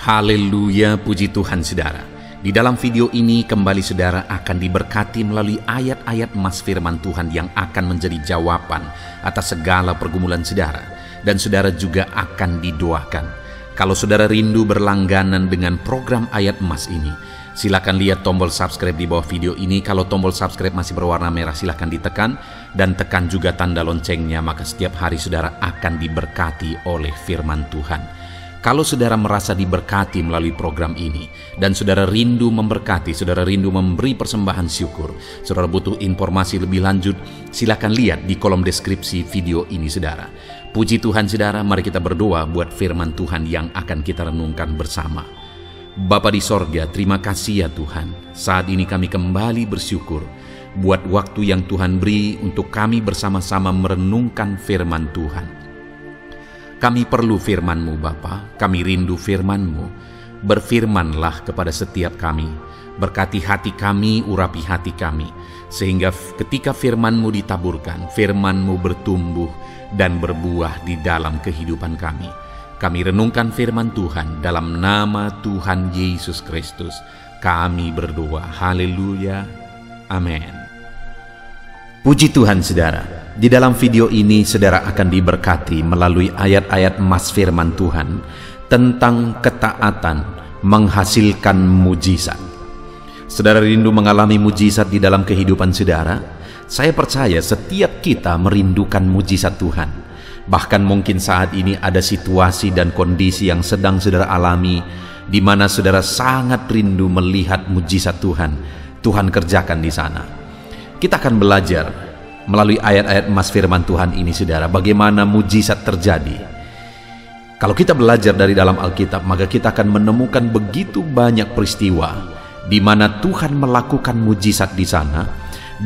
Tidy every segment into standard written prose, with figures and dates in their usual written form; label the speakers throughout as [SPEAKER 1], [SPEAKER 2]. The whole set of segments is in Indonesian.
[SPEAKER 1] Haleluya, puji Tuhan saudara. Di dalam video ini kembali saudara akan diberkati melalui ayat-ayat emas firman Tuhan yang akan menjadi jawaban atas segala pergumulan saudara. Dan saudara juga akan didoakan. Kalau saudara rindu berlangganan dengan program ayat emas ini, silakan lihat tombol subscribe di bawah video ini. Kalau tombol subscribe masih berwarna merah, silakan ditekan dan tekan juga tanda loncengnya, maka setiap hari saudara akan diberkati oleh firman Tuhan. Kalau saudara merasa diberkati melalui program ini dan saudara rindu memberkati, saudara rindu memberi persembahan syukur, saudara butuh informasi lebih lanjut, silakan lihat di kolom deskripsi video ini saudara. Puji Tuhan saudara, mari kita berdoa buat firman Tuhan yang akan kita renungkan bersama. Bapa di sorga, terima kasih ya Tuhan. Saat ini kami kembali bersyukur buat waktu yang Tuhan beri untuk kami bersama-sama merenungkan firman Tuhan. Kami perlu firman-Mu Bapa, kami rindu firman-Mu. Berfirmanlah kepada setiap kami, berkati hati kami, urapi hati kami, sehingga ketika firman-Mu ditaburkan, firman-Mu bertumbuh dan berbuah di dalam kehidupan kami. Kami renungkan firman Tuhan dalam nama Tuhan Yesus Kristus. Kami berdoa, haleluya, amin. Puji Tuhan saudara. Di dalam video ini saudara akan diberkati melalui ayat-ayat emas firman Tuhan tentang ketaatan menghasilkan mujizat. Saudara rindu mengalami mujizat di dalam kehidupan saudara? Saya percaya setiap kita merindukan mujizat Tuhan. Bahkan mungkin saat ini ada situasi dan kondisi yang sedang saudara alami di mana saudara sangat rindu melihat mujizat Tuhan. Tuhan kerjakan di sana. Kita akan belajar melalui ayat-ayat emas firman Tuhan ini saudara, bagaimana mujizat terjadi. Kalau kita belajar dari dalam Alkitab, maka kita akan menemukan begitu banyak peristiwa di mana Tuhan melakukan mujizat di sana,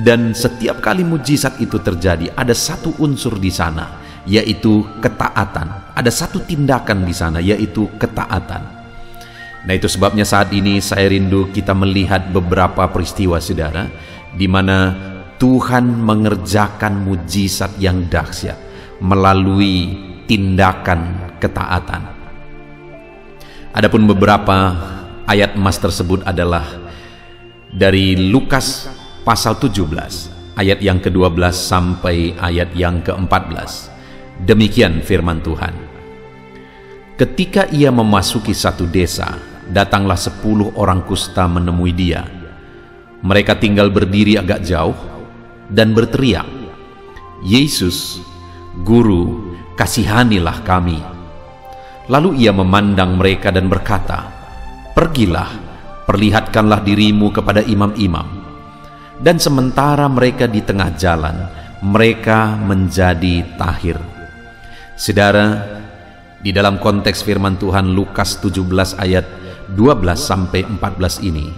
[SPEAKER 1] dan setiap kali mujizat itu terjadi ada satu unsur di sana, yaitu ketaatan. Ada satu tindakan di sana, yaitu ketaatan. Nah, itu sebabnya saat ini saya rindu kita melihat beberapa peristiwa saudara di mana Tuhan mengerjakan mujizat yang dahsyat melalui tindakan ketaatan. Adapun beberapa ayat emas tersebut adalah dari Lukas pasal 17 ayat yang ke-12 sampai ayat yang ke-14. Demikian firman Tuhan. Ketika ia memasuki satu desa, datanglah 10 orang kusta menemui dia. Mereka tinggal berdiri agak jauh dan berteriak, "Yesus, Guru, kasihanilah kami." Lalu ia memandang mereka dan berkata, "Pergilah, perlihatkanlah dirimu kepada imam-imam." Dan sementara mereka di tengah jalan, mereka menjadi tahir. Saudara, di dalam konteks firman Tuhan Lukas 17 ayat 12 sampai 14 ini,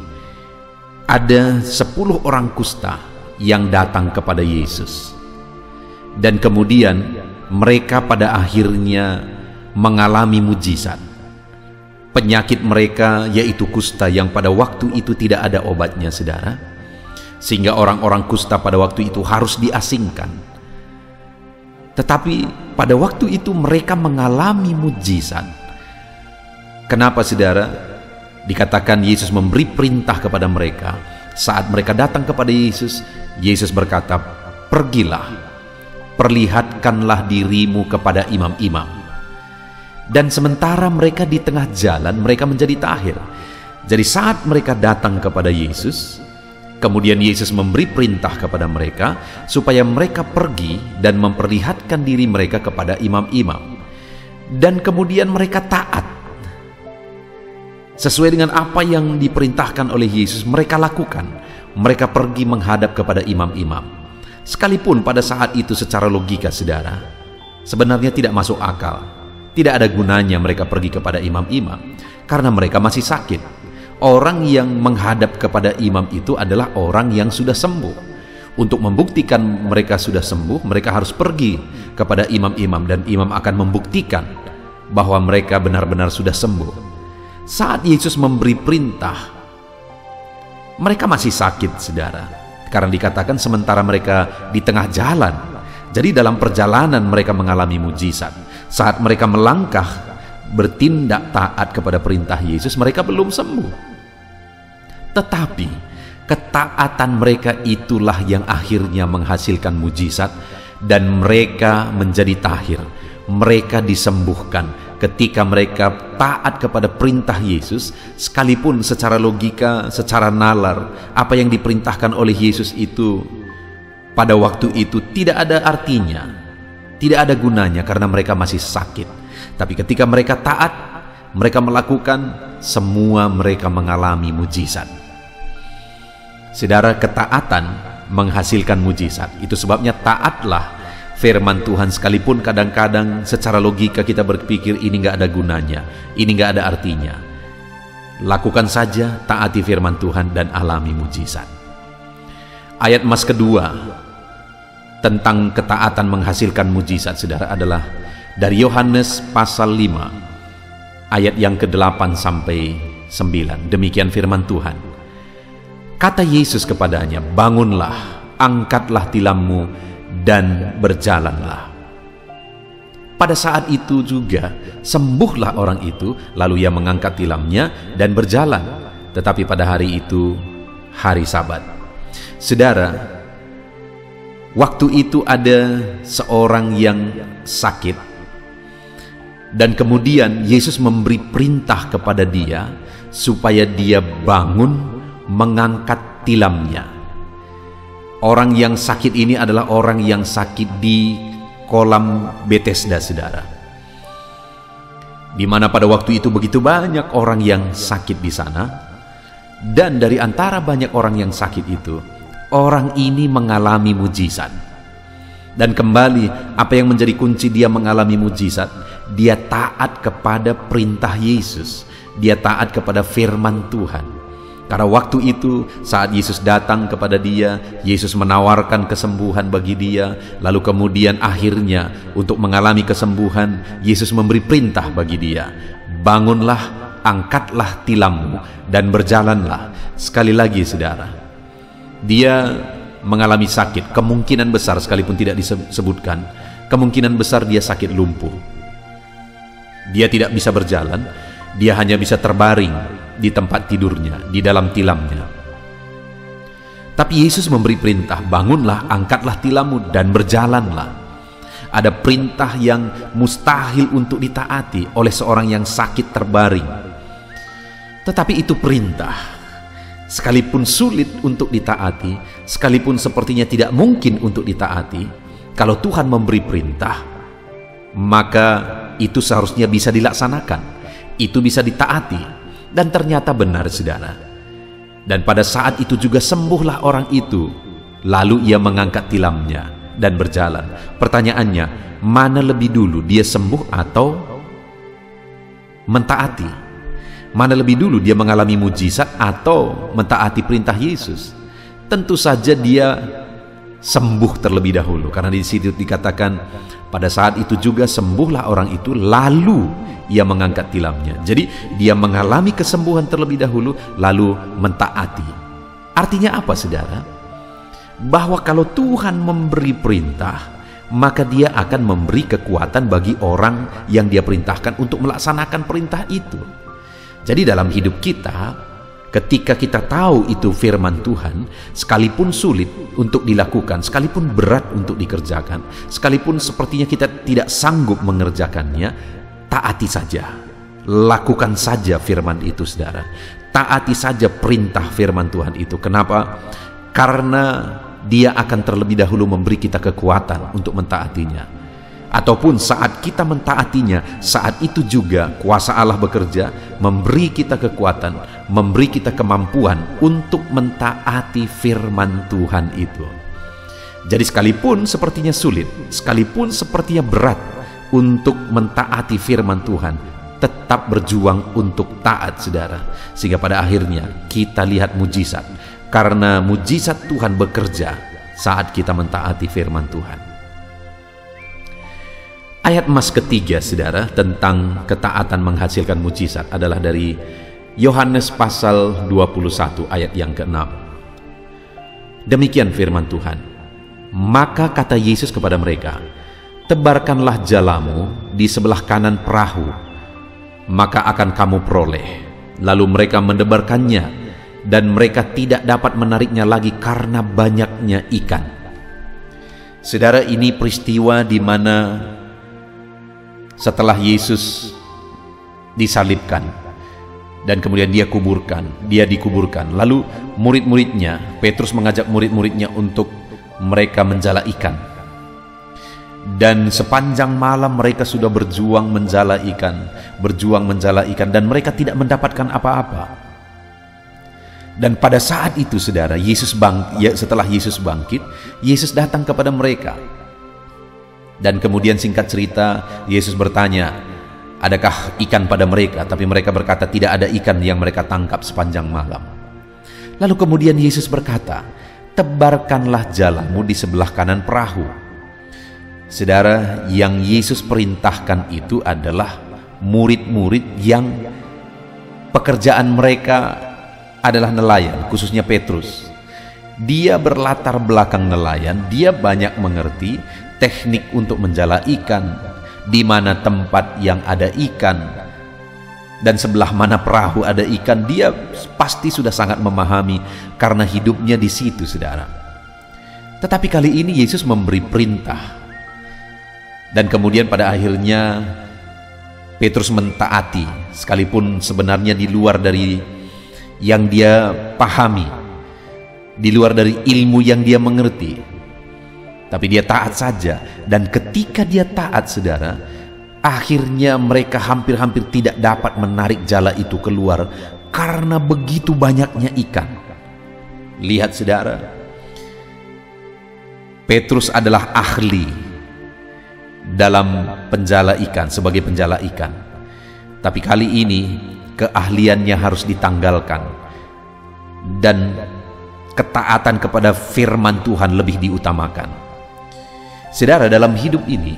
[SPEAKER 1] ada 10 orang kusta yang datang kepada Yesus, dan kemudian mereka pada akhirnya mengalami mujizat. Penyakit mereka yaitu kusta yang pada waktu itu tidak ada obatnya saudara, sehingga orang-orang kusta pada waktu itu harus diasingkan. Tetapi pada waktu itu mereka mengalami mujizat. Kenapa saudara? Dikatakan Yesus memberi perintah kepada mereka. Saat mereka datang kepada Yesus, Yesus berkata, "Pergilah, perlihatkanlah dirimu kepada imam-imam." Dan sementara mereka di tengah jalan, mereka menjadi tahir. Jadi saat mereka datang kepada Yesus, kemudian Yesus memberi perintah kepada mereka supaya mereka pergi dan memperlihatkan diri mereka kepada imam-imam. Dan kemudian mereka taat. Sesuai dengan apa yang diperintahkan oleh Yesus, mereka lakukan. Mereka pergi menghadap kepada imam-imam. Sekalipun pada saat itu secara logika saudara, sebenarnya tidak masuk akal. Tidak ada gunanya mereka pergi kepada imam-imam, karena mereka masih sakit. Orang yang menghadap kepada imam itu adalah orang yang sudah sembuh. Untuk membuktikan mereka sudah sembuh, mereka harus pergi kepada imam-imam, dan imam akan membuktikan bahwa mereka benar-benar sudah sembuh. Saat Yesus memberi perintah, mereka masih sakit saudara, karena dikatakan sementara mereka di tengah jalan. Jadi dalam perjalanan mereka mengalami mujizat. Saat mereka melangkah bertindak taat kepada perintah Yesus, mereka belum sembuh. Tetapi ketaatan mereka itulah yang akhirnya menghasilkan mujizat, dan mereka menjadi tahir. Mereka disembuhkan ketika mereka taat kepada perintah Yesus, sekalipun secara logika, secara nalar, apa yang diperintahkan oleh Yesus itu pada waktu itu tidak ada artinya, tidak ada gunanya karena mereka masih sakit. Tapi ketika mereka taat, mereka melakukan, semua mereka mengalami mujizat. Saudara, ketaatan menghasilkan mujizat. Itu sebabnya taatlah firman Tuhan, sekalipun kadang-kadang secara logika kita berpikir ini nggak ada gunanya, ini nggak ada artinya. Lakukan saja, taati firman Tuhan dan alami mujizat. Ayat emas kedua tentang ketaatan menghasilkan mujizat, saudara, adalah dari Yohanes pasal 5 ayat yang ke-8 sampai 9. Demikian firman Tuhan. Kata Yesus kepadanya, "Bangunlah, angkatlah tilammu dan berjalanlah." Pada saat itu juga sembuhlah orang itu, lalu ia mengangkat tilamnya dan berjalan. Tetapi pada hari itu hari Sabat. Saudara, waktu itu ada seorang yang sakit, dan kemudian Yesus memberi perintah kepada dia supaya dia bangun mengangkat tilamnya. Orang yang sakit ini adalah orang yang sakit di kolam Bethesda, saudara, di mana pada waktu itu begitu banyak orang yang sakit di sana. Dan dari antara banyak orang yang sakit itu, orang ini mengalami mujizat. Dan kembali, apa yang menjadi kunci dia mengalami mujizat? Dia taat kepada perintah Yesus, dia taat kepada firman Tuhan. Karena waktu itu saat Yesus datang kepada dia, Yesus menawarkan kesembuhan bagi dia. Lalu kemudian akhirnya untuk mengalami kesembuhan, Yesus memberi perintah bagi dia, "Bangunlah, angkatlah tilammu dan berjalanlah." Sekali lagi, saudara, dia mengalami sakit. Kemungkinan besar, sekalipun tidak disebutkan, kemungkinan besar dia sakit lumpuh. Dia tidak bisa berjalan, dia hanya bisa terbaring di tempat tidurnya, di dalam tilamnya. Tapi Yesus memberi perintah, "Bangunlah, angkatlah tilammu dan berjalanlah." Ada perintah yang mustahil untuk ditaati oleh seorang yang sakit terbaring. Tetapi itu perintah. Sekalipun sulit untuk ditaati, sekalipun sepertinya tidak mungkin untuk ditaati, kalau Tuhan memberi perintah, maka itu seharusnya bisa dilaksanakan, itu bisa ditaati. Dan ternyata benar, saudara. Dan pada saat itu juga sembuhlah orang itu. Lalu ia mengangkat tilamnya dan berjalan. Pertanyaannya, mana lebih dulu, dia sembuh atau mentaati? Mana lebih dulu, dia mengalami mujizat atau mentaati perintah Yesus? Tentu saja dia sembuh terlebih dahulu, karena di situ dikatakan pada saat itu juga sembuhlah orang itu, lalu ia mengangkat tilamnya. Jadi dia mengalami kesembuhan terlebih dahulu, lalu mentaati. Artinya apa, saudara? Bahwa kalau Tuhan memberi perintah, maka dia akan memberi kekuatan bagi orang yang dia perintahkan untuk melaksanakan perintah itu. Jadi dalam hidup kita, ketika kita tahu itu firman Tuhan, sekalipun sulit untuk dilakukan, sekalipun berat untuk dikerjakan, sekalipun sepertinya kita tidak sanggup mengerjakannya, taati saja, lakukan saja firman itu, saudara. Taati saja perintah firman Tuhan itu. Kenapa? Karena dia akan terlebih dahulu memberi kita kekuatan untuk mentaatinya. Ataupun saat kita mentaatinya, saat itu juga kuasa Allah bekerja, memberi kita kekuatan, memberi kita kemampuan untuk mentaati firman Tuhan itu. Jadi sekalipun sepertinya sulit, sekalipun sepertinya berat untuk mentaati firman Tuhan, tetap berjuang untuk taat, saudara. Sehingga pada akhirnya kita lihat mujizat. Karena mujizat Tuhan bekerja saat kita mentaati firman Tuhan. Ayat emas ketiga, saudara, tentang ketaatan menghasilkan mujizat adalah dari Yohanes pasal 21 ayat yang ke-6. Demikian firman Tuhan. Maka kata Yesus kepada mereka, "Tebarkanlah jalamu di sebelah kanan perahu, maka akan kamu peroleh. Lalu mereka mendebarkannya, dan mereka tidak dapat menariknya lagi karena banyaknya ikan. Saudara, ini peristiwa di mana setelah Yesus disalibkan dan kemudian dia dikuburkan. Lalu murid-muridnya, Petrus mengajak murid-muridnya untuk mereka menjala ikan. Dan sepanjang malam mereka sudah berjuang menjala ikan, dan mereka tidak mendapatkan apa-apa. Dan pada saat itu, saudara, setelah Yesus bangkit, Yesus datang kepada mereka. Dan kemudian singkat cerita, Yesus bertanya, adakah ikan pada mereka? Tapi mereka berkata, tidak ada ikan yang mereka tangkap sepanjang malam. Lalu kemudian Yesus berkata, tebarkanlah jalamu di sebelah kanan perahu. Saudara, yang Yesus perintahkan itu adalah murid-murid yang pekerjaan mereka adalah nelayan, khususnya Petrus. Dia berlatar belakang nelayan, dia banyak mengerti teknik untuk menjala ikan, di mana tempat yang ada ikan dan sebelah mana perahu ada ikan. Dia pasti sudah sangat memahami karena hidupnya di situ, saudara. Tetapi kali ini Yesus memberi perintah, dan kemudian pada akhirnya Petrus mentaati, sekalipun sebenarnya di luar dari yang dia pahami, di luar dari ilmu yang dia mengerti. Tapi dia taat saja. Dan ketika dia taat, saudara, akhirnya mereka hampir-hampir tidak dapat menarik jala itu keluar karena begitu banyaknya ikan. Lihat, saudara, Petrus adalah ahli dalam penjala ikan, sebagai penjala ikan. Tapi kali ini keahliannya harus ditanggalkan, dan ketaatan kepada firman Tuhan lebih diutamakan. Saudara, dalam hidup ini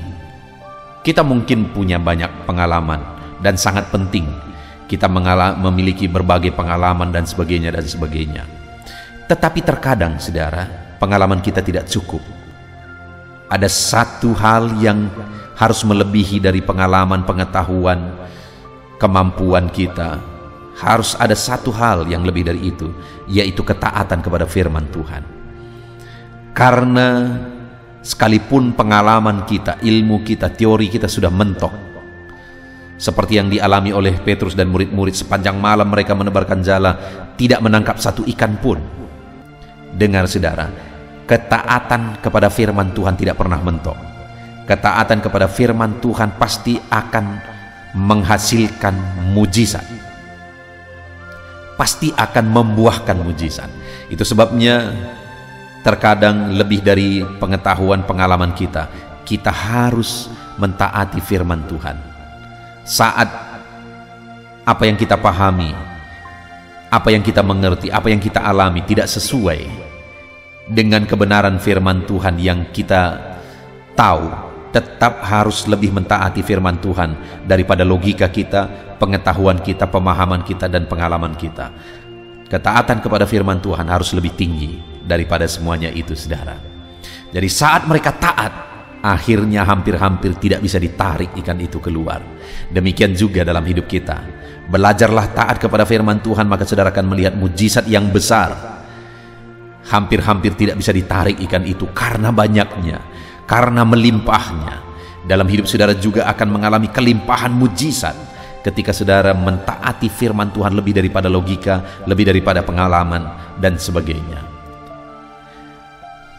[SPEAKER 1] kita mungkin punya banyak pengalaman, dan sangat penting kita memiliki berbagai pengalaman dan sebagainya. Tetapi terkadang, saudara, pengalaman kita tidak cukup. Ada satu hal yang harus melebihi dari pengalaman, pengetahuan, kemampuan kita. Harus ada satu hal yang lebih dari itu, yaitu ketaatan kepada firman Tuhan. Karena sekalipun pengalaman kita, ilmu kita, teori kita sudah mentok, seperti yang dialami oleh Petrus dan murid-murid, sepanjang malam mereka menebarkan jala, tidak menangkap satu ikan pun. Dengar, saudara, ketaatan kepada firman Tuhan tidak pernah mentok. Ketaatan kepada firman Tuhan pasti akan menghasilkan mujizat, pasti akan membuahkan mujizat. Itu sebabnya terkadang lebih dari pengetahuan, pengalaman kita harus mentaati firman Tuhan. Saat apa yang kita pahami, apa yang kita mengerti, apa yang kita alami tidak sesuai dengan kebenaran firman Tuhan yang kita tahu, tetap harus lebih mentaati firman Tuhan daripada logika kita, pengetahuan kita, pemahaman kita, dan pengalaman kita. Ketaatan kepada firman Tuhan harus lebih tinggi daripada semuanya itu, saudara. Jadi saat mereka taat, akhirnya hampir-hampir tidak bisa ditarik ikan itu keluar. Demikian juga dalam hidup kita. Belajarlah taat kepada firman Tuhan, maka saudara akan melihat mujizat yang besar. Hampir-hampir tidak bisa ditarik ikan itu karena banyaknya, karena melimpahnya. Dalam hidup saudara juga akan mengalami kelimpahan mujizat ketika saudara mentaati firman Tuhan lebih daripada logika, lebih daripada pengalaman, dan sebagainya.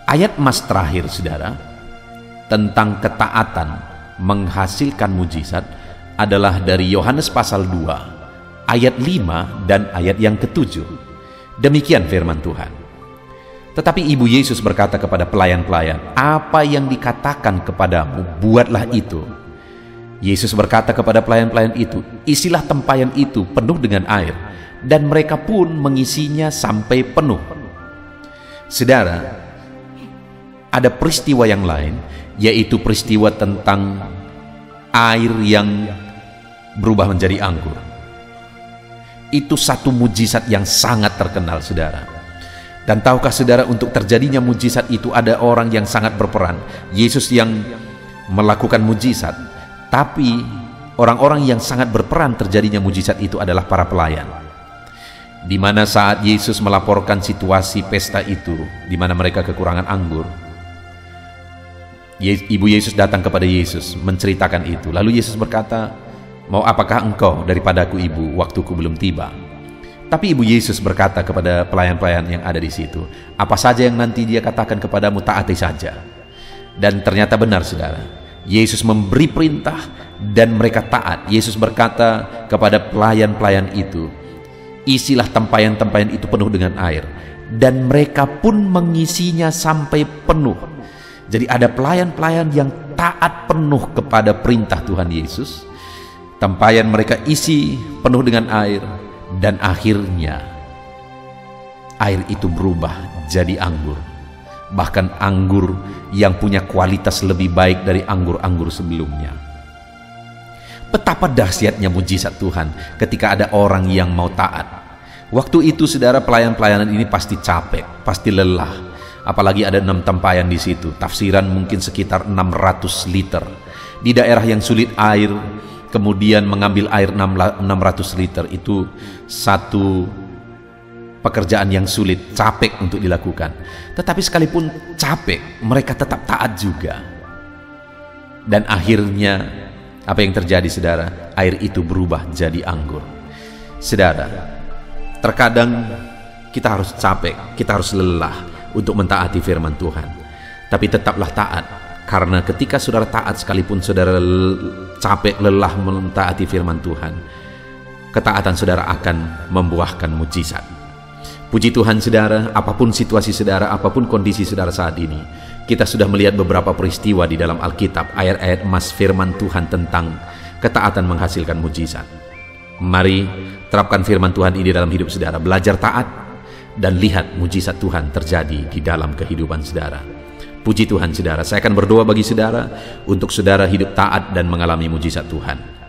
[SPEAKER 1] Ayat mas terakhir, saudara, tentang ketaatan menghasilkan mujizat adalah dari Yohanes pasal 2 ayat 5 dan ayat yang ke-7. Demikian firman Tuhan. Tetapi Ibu Yesus berkata kepada pelayan-pelayan, apa yang dikatakan kepadamu, buatlah itu. Yesus berkata kepada pelayan-pelayan itu, isilah tempayan itu penuh dengan air, dan mereka pun mengisinya sampai penuh. Saudara, ada peristiwa yang lain, yaitu peristiwa tentang air yang berubah menjadi anggur. Itu satu mujizat yang sangat terkenal, saudara. Dan tahukah saudara, untuk terjadinya mujizat itu ada orang yang sangat berperan. Yesus yang melakukan mujizat, tapi orang-orang yang sangat berperan terjadinya mujizat itu adalah para pelayan. Di mana saat Yesus melaporkan situasi pesta itu, di mana mereka kekurangan anggur, ibu Yesus datang kepada Yesus menceritakan itu. Lalu Yesus berkata, "Mau apakah engkau daripadaku, ibu, waktuku belum tiba?" Tapi ibu Yesus berkata kepada pelayan-pelayan yang ada di situ, "Apa saja yang nanti dia katakan kepadamu, taati saja." Dan ternyata benar, saudara. Yesus memberi perintah dan mereka taat. Yesus berkata kepada pelayan-pelayan itu, "Isilah tempayan-tempayan itu penuh dengan air." Dan mereka pun mengisinya sampai penuh. Jadi ada pelayan-pelayan yang taat penuh kepada perintah Tuhan Yesus. Tempayan mereka isi penuh dengan air, dan akhirnya air itu berubah jadi anggur. Bahkan anggur yang punya kualitas lebih baik dari anggur-anggur sebelumnya. Betapa dahsyatnya mujizat Tuhan ketika ada orang yang mau taat. Waktu itu, saudara, pelayan-pelayanan ini pasti capek, pasti lelah. Apalagi ada 6 tempayan di situ. Tafsiran mungkin sekitar 600 liter. Di daerah yang sulit air, kemudian mengambil air 600 liter itu satu pekerjaan yang sulit, capek untuk dilakukan. Tetapi sekalipun capek, mereka tetap taat juga. Dan akhirnya apa yang terjadi, saudara? Air itu berubah jadi anggur. Saudara, terkadang kita harus capek, kita harus lelah untuk mentaati firman Tuhan. Tapi tetaplah taat, karena ketika saudara taat, sekalipun saudara capek, lelah mentaati firman Tuhan, ketaatan saudara akan membuahkan mujizat. Puji Tuhan, saudara, apapun situasi saudara, apapun kondisi saudara saat ini, kita sudah melihat beberapa peristiwa di dalam Alkitab, ayat-ayat emas firman Tuhan tentang ketaatan menghasilkan mujizat. Mari terapkan firman Tuhan ini dalam hidup saudara, belajar taat, dan lihat mujizat Tuhan terjadi di dalam kehidupan saudara. Puji Tuhan, saudara. Saya akan berdoa bagi saudara, untuk saudara hidup taat dan mengalami mujizat Tuhan.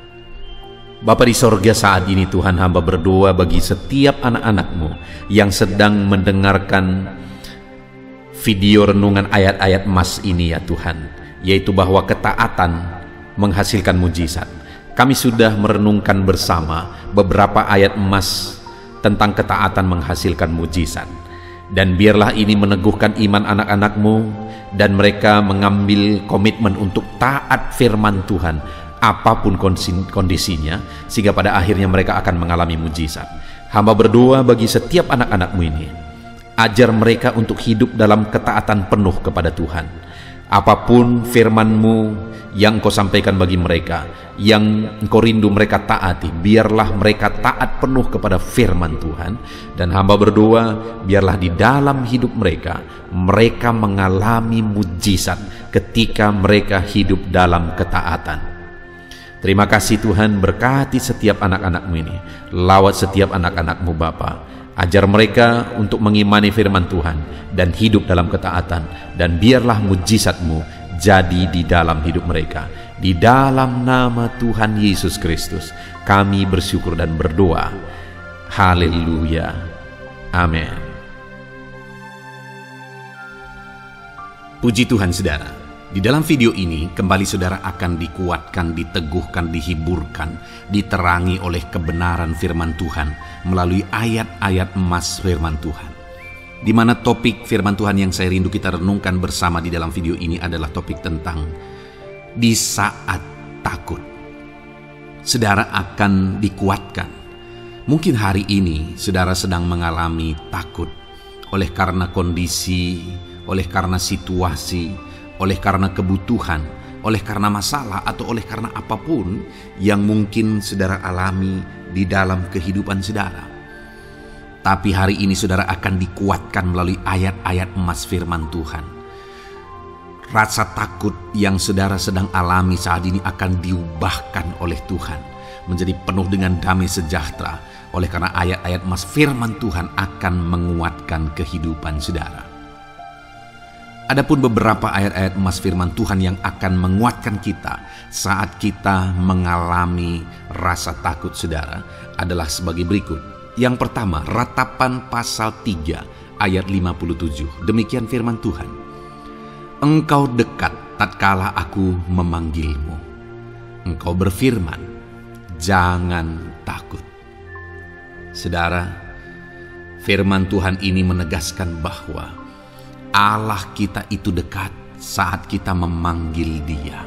[SPEAKER 1] Bapa di sorga, saat ini Tuhan, hamba berdoa bagi setiap anak-anak-Mu yang sedang mendengarkan video renungan ayat-ayat emas ini, ya Tuhan, yaitu bahwa ketaatan menghasilkan mujizat. Kami sudah merenungkan bersama beberapa ayat emas tentang ketaatan menghasilkan mujizat. Dan biarlah ini meneguhkan iman anak-anak-Mu, dan mereka mengambil komitmen untuk taat firman Tuhan apapun kondisinya, sehingga pada akhirnya mereka akan mengalami mujizat. Hamba berdoa bagi setiap anak-anak-Mu ini, ajar mereka untuk hidup dalam ketaatan penuh kepada Tuhan. Apapun firman-Mu yang Engkau sampaikan bagi mereka, yang Engkau rindu mereka taati, biarlah mereka taat penuh kepada firman Tuhan. Dan hamba berdoa, biarlah di dalam hidup mereka, mereka mengalami mujizat ketika mereka hidup dalam ketaatan. Terima kasih Tuhan, berkati setiap anak-anak-Mu ini, lawat setiap anak-anak-Mu Bapa. Ajar mereka untuk mengimani firman Tuhan dan hidup dalam ketaatan, dan biarlah mujizat-Mu jadi di dalam hidup mereka. Di dalam nama Tuhan Yesus Kristus kami bersyukur dan berdoa. Haleluya. Amin. Puji Tuhan, saudara. Di dalam video ini kembali saudara akan dikuatkan, diteguhkan, dihiburkan, diterangi oleh kebenaran firman Tuhan melalui ayat-ayat emas firman Tuhan. Di mana topik firman Tuhan yang saya rindu kita renungkan bersama di dalam video ini adalah topik tentang di saat takut. Saudara akan dikuatkan. Mungkin hari ini saudara sedang mengalami takut oleh karena kondisi, oleh karena situasi, oleh karena kebutuhan, oleh karena masalah, atau oleh karena apapun yang mungkin saudara alami di dalam kehidupan saudara. Tapi hari ini saudara akan dikuatkan melalui ayat-ayat emas firman Tuhan. Rasa takut yang saudara sedang alami saat ini akan diubahkan oleh Tuhan menjadi penuh dengan damai sejahtera, oleh karena ayat-ayat emas firman Tuhan akan menguatkan kehidupan saudara. Adapun beberapa ayat-ayat emas firman Tuhan yang akan menguatkan kita saat kita mengalami rasa takut saudara adalah sebagai berikut. Yang pertama, Ratapan pasal 3 ayat 57. Demikian firman Tuhan. Engkau dekat tatkala aku memanggilmu. Engkau berfirman, jangan takut. Saudara, firman Tuhan ini menegaskan bahwa Allah kita itu dekat saat kita memanggil Dia.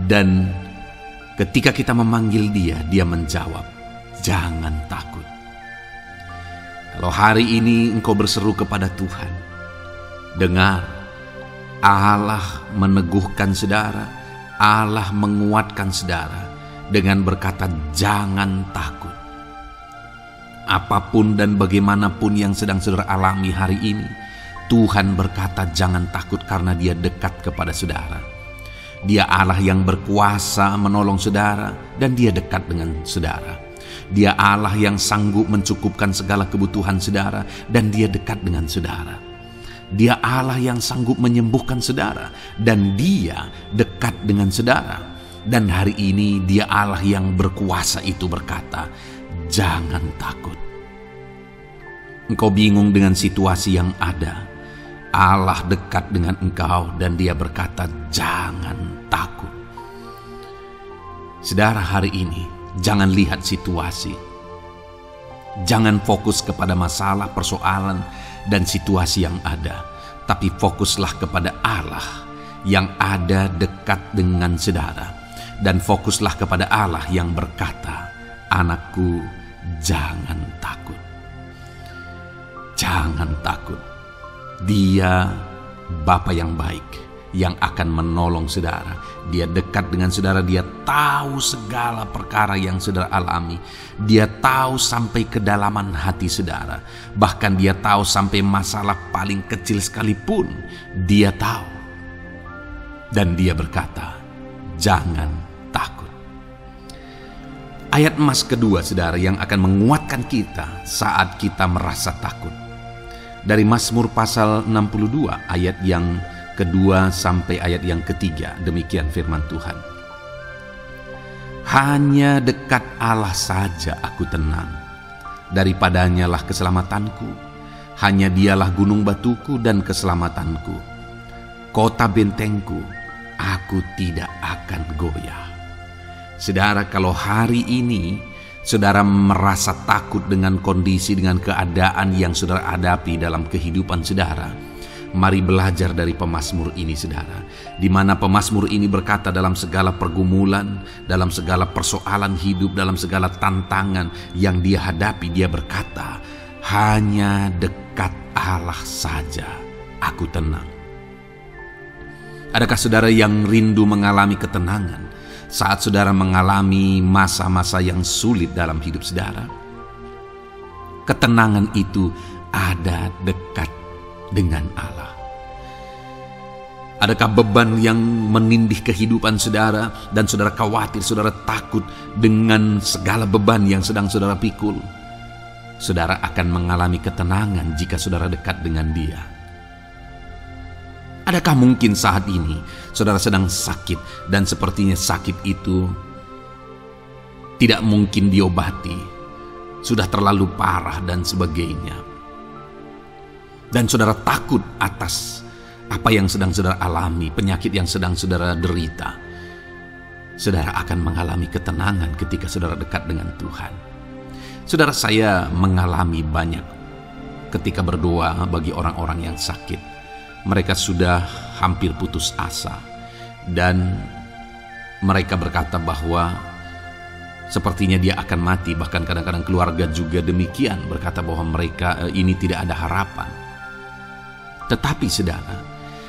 [SPEAKER 1] Dan ketika kita memanggil Dia, Dia menjawab, jangan takut. Kalau hari ini engkau berseru kepada Tuhan, dengar, Allah meneguhkan saudara, Allah menguatkan saudara dengan berkata jangan takut. Apapun dan bagaimanapun yang sedang saudara alami hari ini, Tuhan berkata jangan takut karena Dia dekat kepada saudara. Dia Allah yang berkuasa menolong saudara dan Dia dekat dengan saudara. Dia Allah yang sanggup mencukupkan segala kebutuhan saudara dan Dia dekat dengan saudara. Dia Allah yang sanggup menyembuhkan saudara dan Dia dekat dengan saudara. Dan hari ini Dia Allah yang berkuasa itu berkata, jangan takut. Engkau bingung dengan situasi yang ada. Allah dekat dengan engkau dan Dia berkata, jangan takut. Saudara, hari ini jangan lihat situasi. Jangan fokus kepada masalah, persoalan, dan situasi yang ada. Tapi fokuslah kepada Allah yang ada dekat dengan saudara. Dan fokuslah kepada Allah yang berkata, anakku, jangan takut. Jangan takut. Dia Bapa yang baik yang akan menolong saudara. Dia dekat dengan saudara. Dia tahu segala perkara yang saudara alami. Dia tahu sampai kedalaman hati saudara. Bahkan Dia tahu sampai masalah paling kecil sekalipun Dia tahu. Dan Dia berkata, jangan takut. Ayat emas kedua saudara yang akan menguatkan kita saat kita merasa takut. Dari Mazmur pasal 62 ayat yang kedua sampai ayat yang ketiga, demikian firman Tuhan. Hanya dekat Allah saja aku tenang, daripadanya lah keselamatanku. Hanya Dialah gunung batuku dan keselamatanku, kota bentengku, aku tidak akan goyah. Saudara, kalau hari ini saudara merasa takut dengan kondisi, dengan keadaan yang saudara hadapi dalam kehidupan saudara, mari belajar dari pemazmur ini saudara, di mana pemazmur ini berkata dalam segala pergumulan, dalam segala persoalan hidup, dalam segala tantangan yang dia hadapi, dia berkata, hanya dekat Allah saja aku tenang. Adakah saudara yang rindu mengalami ketenangan saat saudara mengalami masa-masa yang sulit dalam hidup saudara? Ketenangan itu ada dekat dengan Allah. Adakah beban yang menindih kehidupan saudara dan saudara khawatir, saudara takut dengan segala beban yang sedang saudara pikul? Saudara akan mengalami ketenangan jika saudara dekat dengan Dia. Adakah mungkin saat ini saudara sedang sakit dan sepertinya sakit itu tidak mungkin diobati, sudah terlalu parah dan sebagainya, dan saudara takut atas apa yang sedang saudara alami, penyakit yang sedang saudara derita? Saudara akan mengalami ketenangan ketika saudara dekat dengan Tuhan. Saudara, saya mengalami banyak ketika berdoa bagi orang-orang yang sakit. Mereka sudah hampir putus asa dan mereka berkata bahwa sepertinya dia akan mati. Bahkan kadang-kadang keluarga juga demikian, berkata bahwa mereka ini tidak ada harapan. Tetapi saudara,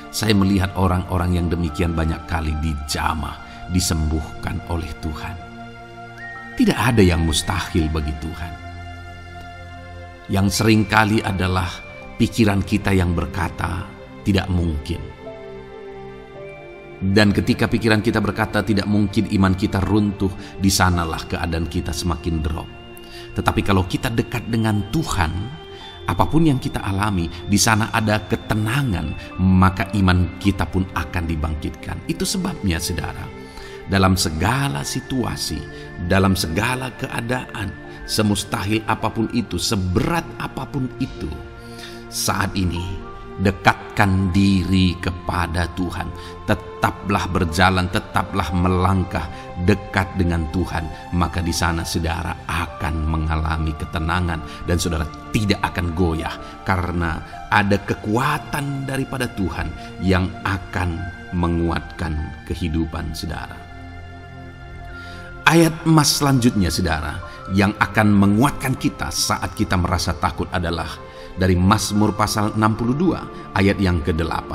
[SPEAKER 1] saya melihat orang-orang yang demikian banyak kali dijamah, disembuhkan oleh Tuhan. Tidak ada yang mustahil bagi Tuhan. Yang seringkali adalah pikiran kita yang berkata tidak mungkin. Dan ketika pikiran kita berkata tidak mungkin, iman kita runtuh, di sanalah keadaan kita semakin drop. Tetapi kalau kita dekat dengan Tuhan, apapun yang kita alami, di sana ada ketenangan, maka iman kita pun akan dibangkitkan. Itu sebabnya saudara, dalam segala situasi, dalam segala keadaan, semustahil apapun itu, seberat apapun itu, saat ini dekatkan diri kepada Tuhan. Tetaplah berjalan, tetaplah melangkah dekat dengan Tuhan. Maka di sana saudara akan mengalami ketenangan dan saudara tidak akan goyah, karena ada kekuatan daripada Tuhan yang akan menguatkan kehidupan saudara. Ayat emas selanjutnya saudara yang akan menguatkan kita saat kita merasa takut adalah dari Mazmur pasal 62 ayat yang ke-8.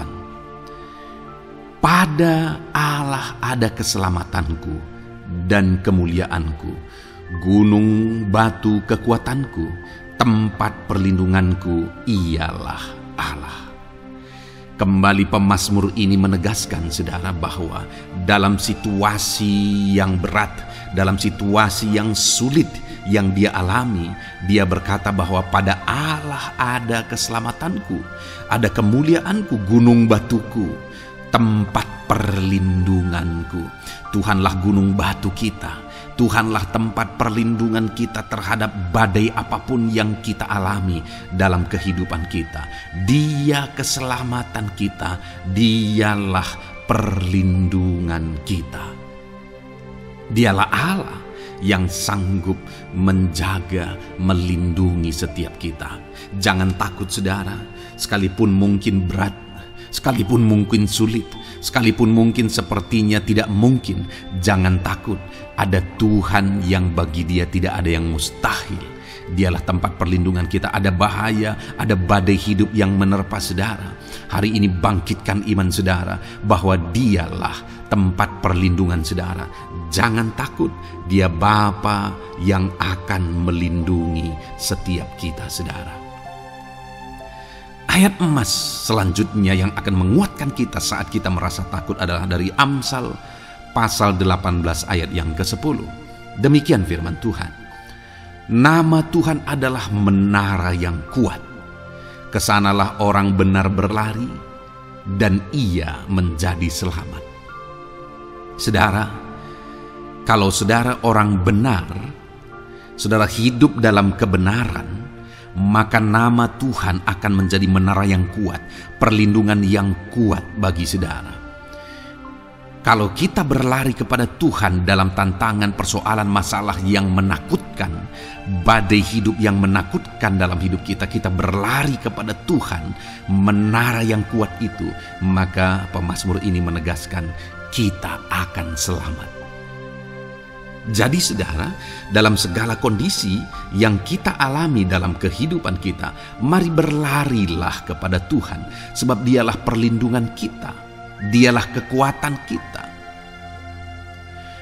[SPEAKER 1] Pada Allah ada keselamatanku dan kemuliaanku, gunung batu kekuatanku, tempat perlindunganku ialah Allah. Kembali pemazmur ini menegaskan saudara bahwa dalam situasi yang berat, dalam situasi yang sulit yang dia alami, dia berkata bahwa pada Allah ada keselamatanku, ada kemuliaanku, gunung batuku, tempat perlindunganku. Tuhanlah gunung batu kita. Tuhanlah tempat perlindungan kita terhadap badai apapun yang kita alami dalam kehidupan kita. Dia keselamatan kita, dialah perlindungan kita. Dialah Allah yang sanggup menjaga, melindungi setiap kita. Jangan takut saudara, sekalipun mungkin berat, sekalipun mungkin sulit, sekalipun mungkin sepertinya tidak mungkin, jangan takut. Ada Tuhan yang bagi dia tidak ada yang mustahil. Dialah tempat perlindungan kita. Ada bahaya, ada badai hidup yang menerpa saudara. Hari ini bangkitkan iman saudara bahwa dialah tempat perlindungan saudara. Jangan takut, dia Bapa yang akan melindungi setiap kita saudara. Ayat emas selanjutnya yang akan menguatkan kita saat kita merasa takut adalah dari Amsal pasal 18 ayat yang ke-10. Demikian firman Tuhan. Nama Tuhan adalah menara yang kuat. Kesanalah orang benar berlari dan ia menjadi selamat. Saudara, kalau saudara orang benar, saudara hidup dalam kebenaran, maka nama Tuhan akan menjadi menara yang kuat, perlindungan yang kuat bagi saudara. Kalau kita berlari kepada Tuhan dalam tantangan, persoalan, masalah yang menakutkan, badai hidup yang menakutkan dalam hidup kita, kita berlari kepada Tuhan, menara yang kuat itu, maka pemazmur ini menegaskan kita akan selamat. Jadi saudara, dalam segala kondisi yang kita alami dalam kehidupan kita, mari berlarilah kepada Tuhan, sebab dialah perlindungan kita. Dialah kekuatan kita.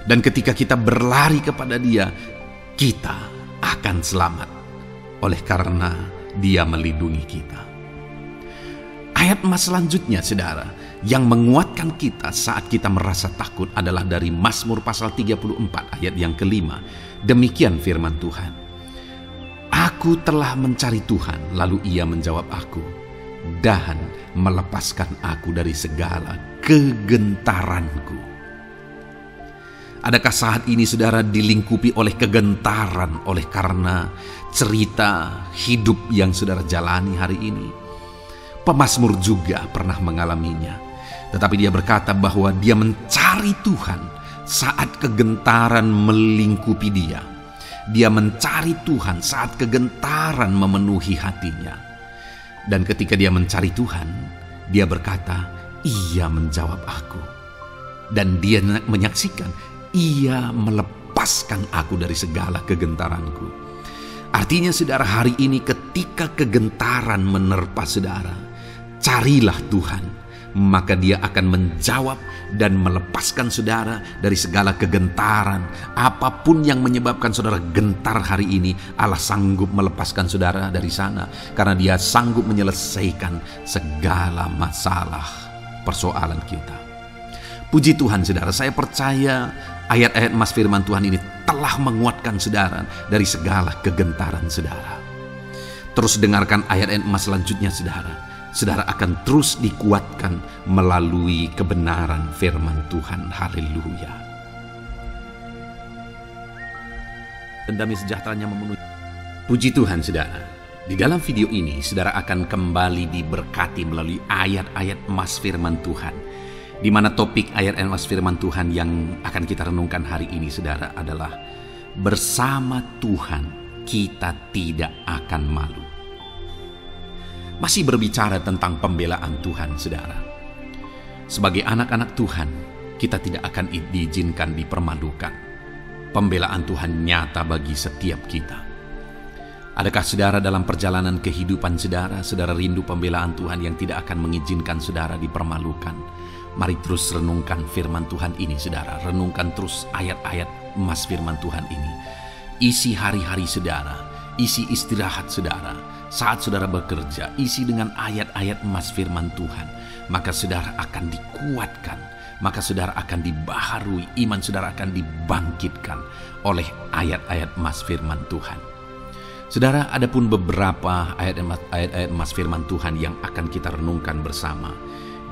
[SPEAKER 1] Dan ketika kita berlari kepada dia, kita akan selamat. Oleh karena dia melindungi kita. Ayat emas selanjutnya saudara, yang menguatkan kita saat kita merasa takut adalah dari Mazmur pasal 34 ayat yang ke-5. Demikian firman Tuhan. Aku telah mencari Tuhan, lalu ia menjawab aku dan melepaskan aku dari segala kegentaranku. Adakah saat ini saudara dilingkupi oleh kegentaran oleh karena cerita hidup yang saudara jalani hari ini? Pemazmur juga pernah mengalaminya. Tetapi dia berkata bahwa dia mencari Tuhan saat kegentaran melingkupi dia. Dia mencari Tuhan saat kegentaran memenuhi hatinya. Dan ketika dia mencari Tuhan, dia berkata, ia menjawab aku. Dan dia menyaksikan, ia melepaskan aku dari segala kegentaranku. Artinya saudara, hari ini ketika kegentaran menerpa saudara, carilah Tuhan, maka dia akan menjawab dan melepaskan saudara dari segala kegentaran. Apapun yang menyebabkan saudara gentar hari ini, Allah sanggup melepaskan saudara dari sana, karena dia sanggup menyelesaikan segala masalah persoalan kita. Puji Tuhan saudara, saya percaya ayat-ayat emas firman Tuhan ini telah menguatkan saudara dari segala kegentaran saudara. Terus dengarkan ayat-ayat emas selanjutnya saudara. Saudara akan terus dikuatkan melalui kebenaran firman Tuhan. Haleluya. Dan damai sejahteranya memenuhi. Puji Tuhan saudara. Di dalam video ini, saudara akan kembali diberkati melalui ayat-ayat emas firman Tuhan. Di mana topik ayat emas firman Tuhan yang akan kita renungkan hari ini, saudara, adalah bersama Tuhan kita tidak akan malu. Masih berbicara tentang pembelaan Tuhan, saudara. Sebagai anak-anak Tuhan, kita tidak akan diizinkan dipermalukan. Pembelaan Tuhan nyata bagi setiap kita. Adakah saudara dalam perjalanan kehidupan saudara rindu pembelaan Tuhan yang tidak akan mengizinkan saudara dipermalukan? Mari terus renungkan firman Tuhan ini, saudara. Renungkan terus ayat-ayat emas firman Tuhan ini. Isi hari-hari saudara, isi istirahat saudara, saat saudara bekerja, isi dengan ayat-ayat emas firman Tuhan. Maka saudara akan dikuatkan, maka saudara akan dibaharui, iman saudara akan dibangkitkan oleh ayat-ayat emas firman Tuhan. Saudara, ada pun beberapa ayat-ayat emas firman Tuhan yang akan kita renungkan bersama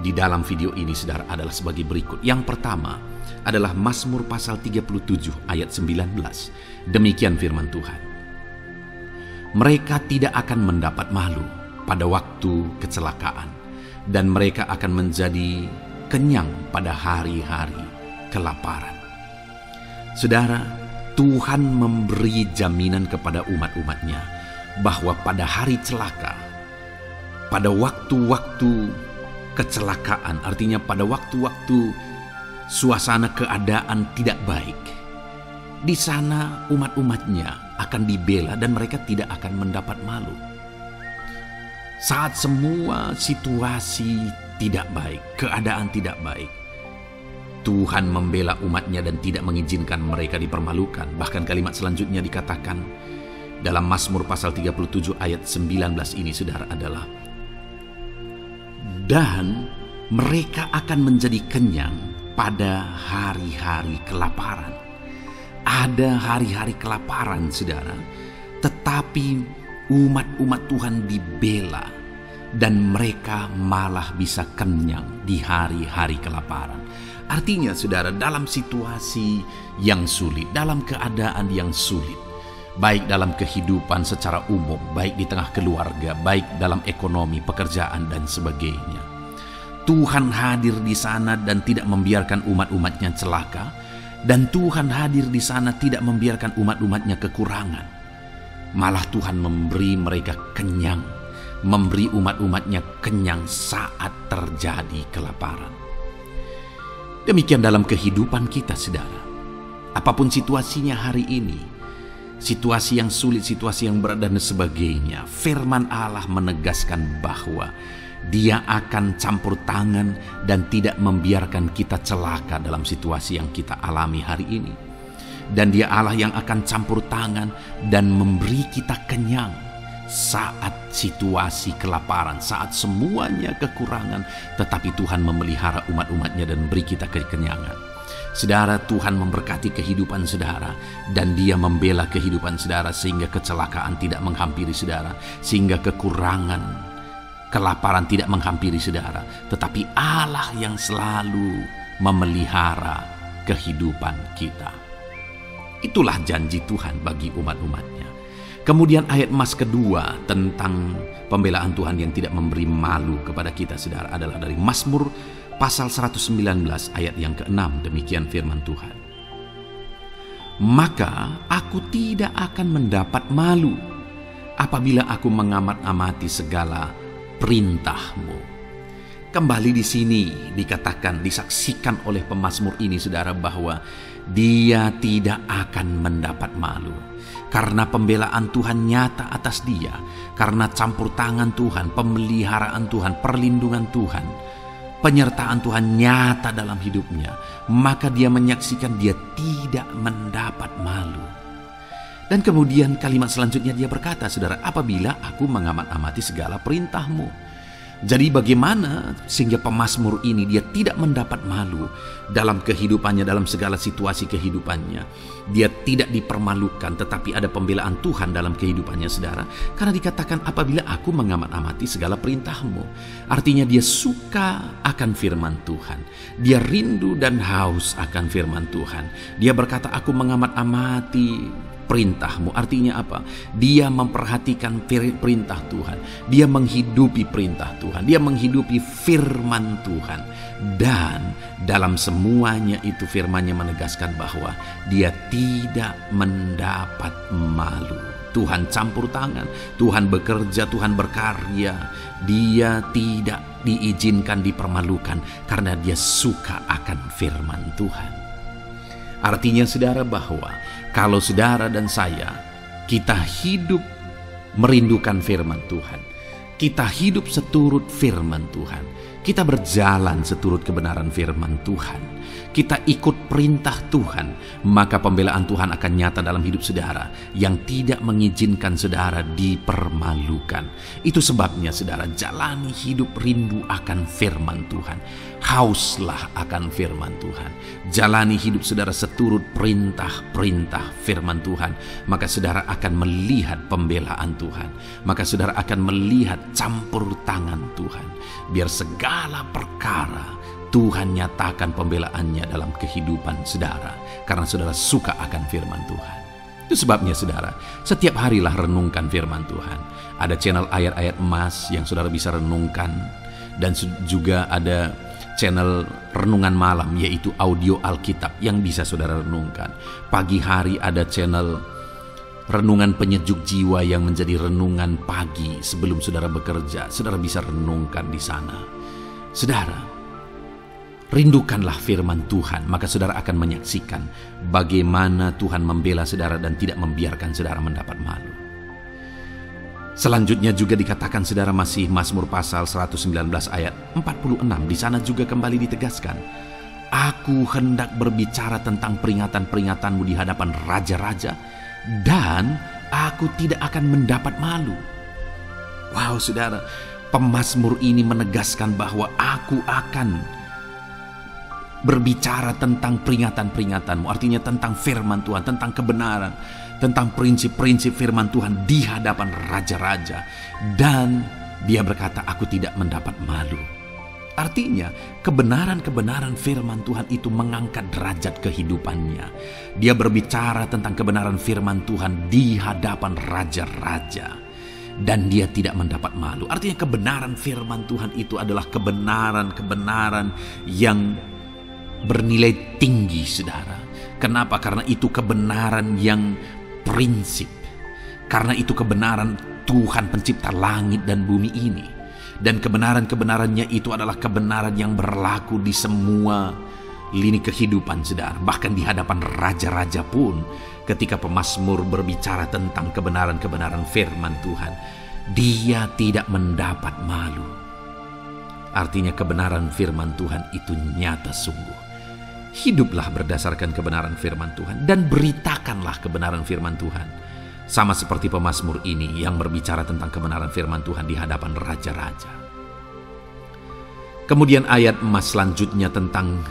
[SPEAKER 1] di dalam video ini, saudara, adalah sebagai berikut. Yang pertama adalah Mazmur pasal 37 ayat 19. Demikian firman Tuhan. Mereka tidak akan mendapat malu pada waktu kecelakaan, dan mereka akan menjadi kenyang pada hari-hari kelaparan. Saudara, Tuhan memberi jaminan kepada umat-umatnya bahwa pada hari celaka, pada waktu-waktu kecelakaan, artinya pada waktu-waktu suasana keadaan tidak baik, di sana umat-umatnya akan dibela dan mereka tidak akan mendapat malu. Saat semua situasi tidak baik, keadaan tidak baik, Tuhan membela umatnya dan tidak mengizinkan mereka dipermalukan. Bahkan kalimat selanjutnya dikatakan dalam Mazmur pasal 37 ayat 19 ini, saudara, adalah dan mereka akan menjadi kenyang pada hari-hari kelaparan. Ada hari-hari kelaparan, saudara, tetapi umat-umat Tuhan dibela dan mereka malah bisa kenyang di hari-hari kelaparan. Artinya, saudara, dalam situasi yang sulit, dalam keadaan yang sulit, baik dalam kehidupan secara umum, baik di tengah keluarga, baik dalam ekonomi, pekerjaan, dan sebagainya, Tuhan hadir di sana dan tidak membiarkan umat-umatnya celaka, dan Tuhan hadir di sana tidak membiarkan umat-umatnya kekurangan. Malah Tuhan memberi mereka kenyang, memberi umat-umatnya kenyang saat terjadi kelaparan. Demikian dalam kehidupan kita, saudara. Apapun situasinya hari ini, situasi yang sulit, situasi yang berat, dan sebagainya, firman Allah menegaskan bahwa Dia akan campur tangan dan tidak membiarkan kita celaka dalam situasi yang kita alami hari ini. Dan Dia Allah yang akan campur tangan dan memberi kita kenyang saat situasi kelaparan, saat semuanya kekurangan, tetapi Tuhan memelihara umat-umatnya dan beri kita kekenyangan. Saudara, Tuhan memberkati kehidupan saudara dan Dia membela kehidupan saudara sehingga kecelakaan tidak menghampiri saudara, sehingga kekurangan, kelaparan tidak menghampiri saudara, tetapi Allah yang selalu memelihara kehidupan kita. Itulah janji Tuhan bagi umat-umatnya. Kemudian ayat emas kedua tentang pembelaan Tuhan yang tidak memberi malu kepada kita, saudara, adalah dari Mazmur pasal 119 ayat yang ke-6. Demikian firman Tuhan. Maka aku tidak akan mendapat malu apabila aku mengamat-amati segala perintah-Mu. Kembali di sini dikatakan, disaksikan oleh pemazmur ini, saudara, bahwa dia tidak akan mendapat malu. Karena pembelaan Tuhan nyata atas dia, karena campur tangan Tuhan, pemeliharaan Tuhan, perlindungan Tuhan, penyertaan Tuhan nyata dalam hidupnya, maka dia menyaksikan dia tidak mendapat malu. Dan kemudian kalimat selanjutnya dia berkata, saudara, apabila aku mengamat-amati segala perintah-Mu. Jadi bagaimana sehingga pemazmur ini dia tidak mendapat malu dalam kehidupannya, dalam segala situasi kehidupannya. Dia tidak dipermalukan, tetapi ada pembelaan Tuhan dalam kehidupannya, saudara. Karena dikatakan apabila aku mengamat-amati segala perintah-Mu. Artinya dia suka akan firman Tuhan. Dia rindu dan haus akan firman Tuhan. Dia berkata, aku mengamat-amati perintah-Mu. Artinya apa? Dia memperhatikan perintah Tuhan. Dia menghidupi perintah Tuhan. Dia menghidupi firman Tuhan. Dan dalam semuanya itu firman-Nya menegaskan bahwa dia tidak mendapat malu. Tuhan campur tangan, Tuhan bekerja, Tuhan berkarya. Dia tidak diizinkan dipermalukan karena dia suka akan firman Tuhan. Artinya saudara bahwa kalau saudara dan saya, kita hidup merindukan firman Tuhan, kita hidup seturut firman Tuhan, kita berjalan seturut kebenaran firman Tuhan, kita ikut perintah Tuhan, maka pembelaan Tuhan akan nyata dalam hidup saudara yang tidak mengizinkan saudara dipermalukan. Itu sebabnya saudara, jalani hidup rindu akan firman Tuhan. Hauslah akan firman Tuhan. Jalani hidup saudara seturut perintah-perintah firman Tuhan. Maka saudara akan melihat pembelaan Tuhan. Maka saudara akan melihat campur tangan Tuhan. Biar segala perkara Tuhan nyatakan pembelaannya dalam kehidupan saudara. Karena saudara suka akan firman Tuhan. Itu sebabnya saudara, setiap harilah renungkan firman Tuhan. Ada channel ayat-ayat emas yang saudara bisa renungkan. Dan juga ada channel renungan malam, yaitu audio Alkitab yang bisa saudara renungkan. Pagi hari ada channel renungan penyejuk jiwa yang menjadi renungan pagi sebelum saudara bekerja. Saudara bisa renungkan di sana. Saudara, rindukanlah firman Tuhan, maka saudara akan menyaksikan bagaimana Tuhan membela saudara dan tidak membiarkan saudara mendapat malu. Selanjutnya juga dikatakan saudara, masih Mazmur pasal 119 ayat 46. Di sana juga kembali ditegaskan, aku hendak berbicara tentang peringatan-peringatanmu di hadapan raja-raja, dan aku tidak akan mendapat malu. Wow saudara, pemazmur ini menegaskan bahwa aku akan berbicara tentang peringatan-peringatanmu. Artinya tentang firman Tuhan, tentang kebenaran, tentang prinsip-prinsip firman Tuhan di hadapan raja-raja. Dan dia berkata, aku tidak mendapat malu. Artinya kebenaran-kebenaran firman Tuhan itu mengangkat derajat kehidupannya. Dia berbicara tentang kebenaran firman Tuhan di hadapan raja-raja. Dan dia tidak mendapat malu. Artinya kebenaran firman Tuhan itu adalah kebenaran-kebenaran yang bernilai tinggi saudara. Kenapa? Karena itu kebenaran yang prinsip. Karena itu kebenaran Tuhan pencipta langit dan bumi ini. Dan kebenaran-kebenarannya itu adalah kebenaran yang berlaku di semua lini kehidupan saudara. Bahkan di hadapan raja-raja pun, ketika pemazmur berbicara tentang kebenaran-kebenaran firman Tuhan, dia tidak mendapat malu. Artinya kebenaran firman Tuhan itu nyata sungguh. Hiduplah berdasarkan kebenaran firman Tuhan dan beritakanlah kebenaran firman Tuhan. Sama seperti pemazmur ini yang berbicara tentang kebenaran firman Tuhan di hadapan raja-raja. Kemudian ayat emas selanjutnya tentang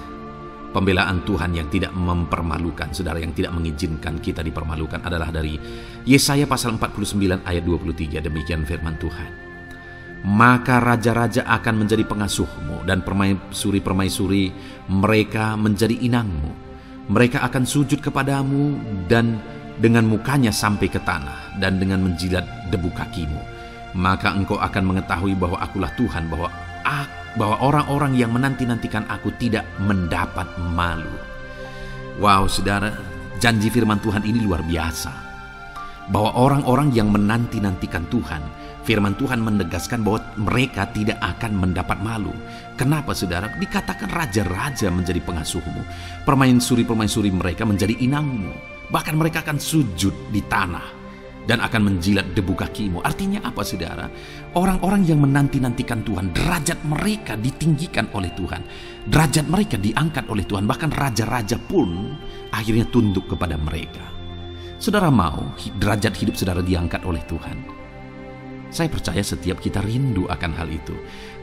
[SPEAKER 1] pembelaan Tuhan yang tidak mempermalukan, saudara, yang tidak mengizinkan kita dipermalukan adalah dari Yesaya pasal 49 ayat 23. Demikian firman Tuhan. Maka raja-raja akan menjadi pengasuhmu dan permaisuri-permaisuri mereka menjadi inangmu. Mereka akan sujud kepadamu dan dengan mukanya sampai ke tanah dan dengan menjilat debu kakimu. Maka engkau akan mengetahui bahwa akulah Tuhan, bahwa orang-orang yang menanti-nantikan aku tidak mendapat malu. Wow saudara, janji firman Tuhan ini luar biasa. Bahwa orang-orang yang menanti-nantikan Tuhan, firman Tuhan menegaskan bahwa mereka tidak akan mendapat malu. Kenapa saudara? Dikatakan raja-raja menjadi pengasuhmu. Permaisuri-permaisuri mereka menjadi inangmu. Bahkan mereka akan sujud di tanah dan akan menjilat debu kakimu. Artinya apa saudara? Orang-orang yang menanti-nantikan Tuhan, derajat mereka ditinggikan oleh Tuhan. Derajat mereka diangkat oleh Tuhan. Bahkan raja-raja pun akhirnya tunduk kepada mereka. Saudara mau derajat hidup saudara diangkat oleh Tuhan? Saya percaya setiap kita rindu akan hal itu.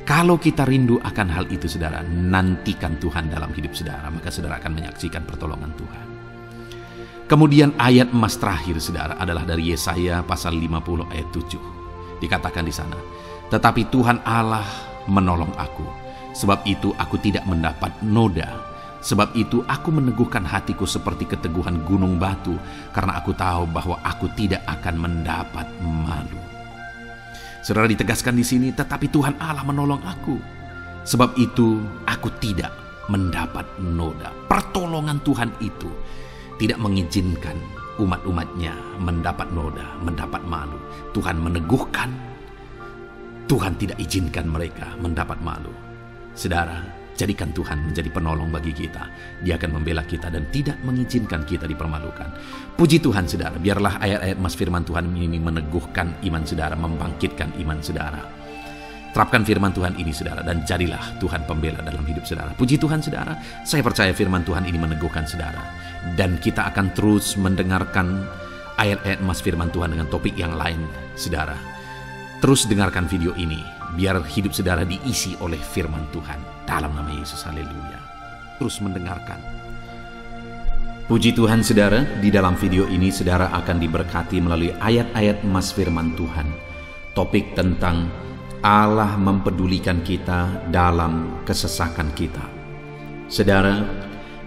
[SPEAKER 1] Kalau kita rindu akan hal itu saudara, nantikan Tuhan dalam hidup saudara, maka saudara akan menyaksikan pertolongan Tuhan. Kemudian ayat emas terakhir saudara adalah dari Yesaya pasal 50 ayat 7. Dikatakan di sana, tetapi Tuhan Allah menolong aku, sebab itu aku tidak mendapat noda. Sebab itu aku meneguhkan hatiku seperti keteguhan gunung batu, karena aku tahu bahwa aku tidak akan mendapat malu. Saudara, ditegaskan di sini, tetapi Tuhan Allah menolong aku. Sebab itu aku tidak mendapat noda. Pertolongan Tuhan itu tidak mengizinkan umat-umatnya mendapat noda, mendapat malu. Tuhan meneguhkan, Tuhan tidak izinkan mereka mendapat malu. Saudara, jadikan Tuhan menjadi penolong bagi kita. Dia akan membela kita dan tidak mengizinkan kita dipermalukan. Puji Tuhan, saudara. Biarlah ayat-ayat mas firman Tuhan ini meneguhkan iman saudara, membangkitkan iman saudara. Terapkan firman Tuhan ini, saudara, dan jadilah Tuhan pembela dalam hidup saudara. Puji Tuhan, saudara. Saya percaya firman Tuhan ini meneguhkan saudara. Dan kita akan terus mendengarkan ayat-ayat mas firman Tuhan dengan topik yang lain, saudara. Terus dengarkan video ini, biar hidup saudara diisi oleh firman Tuhan. Dalam nama Yesus, haleluya. Terus mendengarkan. Puji Tuhan, saudara. Di dalam video ini saudara akan diberkati melalui ayat-ayat mas firman Tuhan. Topik tentang Allah mempedulikan kita dalam kesesakan kita. Saudara,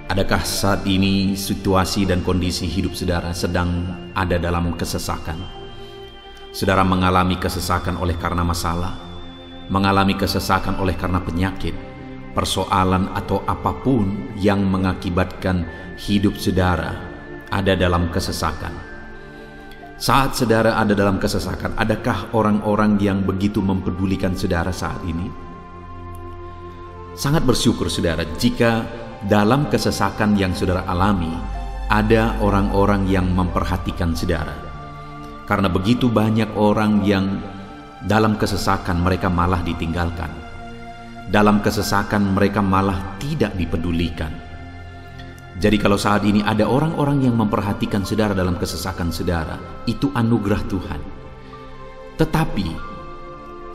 [SPEAKER 1] adakah saat ini situasi dan kondisi hidup saudara sedang ada dalam kesesakan? Saudara mengalami kesesakan oleh karena masalah, mengalami kesesakan oleh karena penyakit, persoalan atau apapun yang mengakibatkan hidup saudara ada dalam kesesakan. Saat saudara ada dalam kesesakan, adakah orang-orang yang begitu mempedulikan saudara saat ini? Sangat bersyukur saudara jika dalam kesesakan yang saudara alami ada orang-orang yang memperhatikan saudara. Karena begitu banyak orang yang dalam kesesakan mereka malah ditinggalkan. Dalam kesesakan mereka malah tidak dipedulikan. Jadi kalau saat ini ada orang-orang yang memperhatikan saudara dalam kesesakan saudara, itu anugerah Tuhan. Tetapi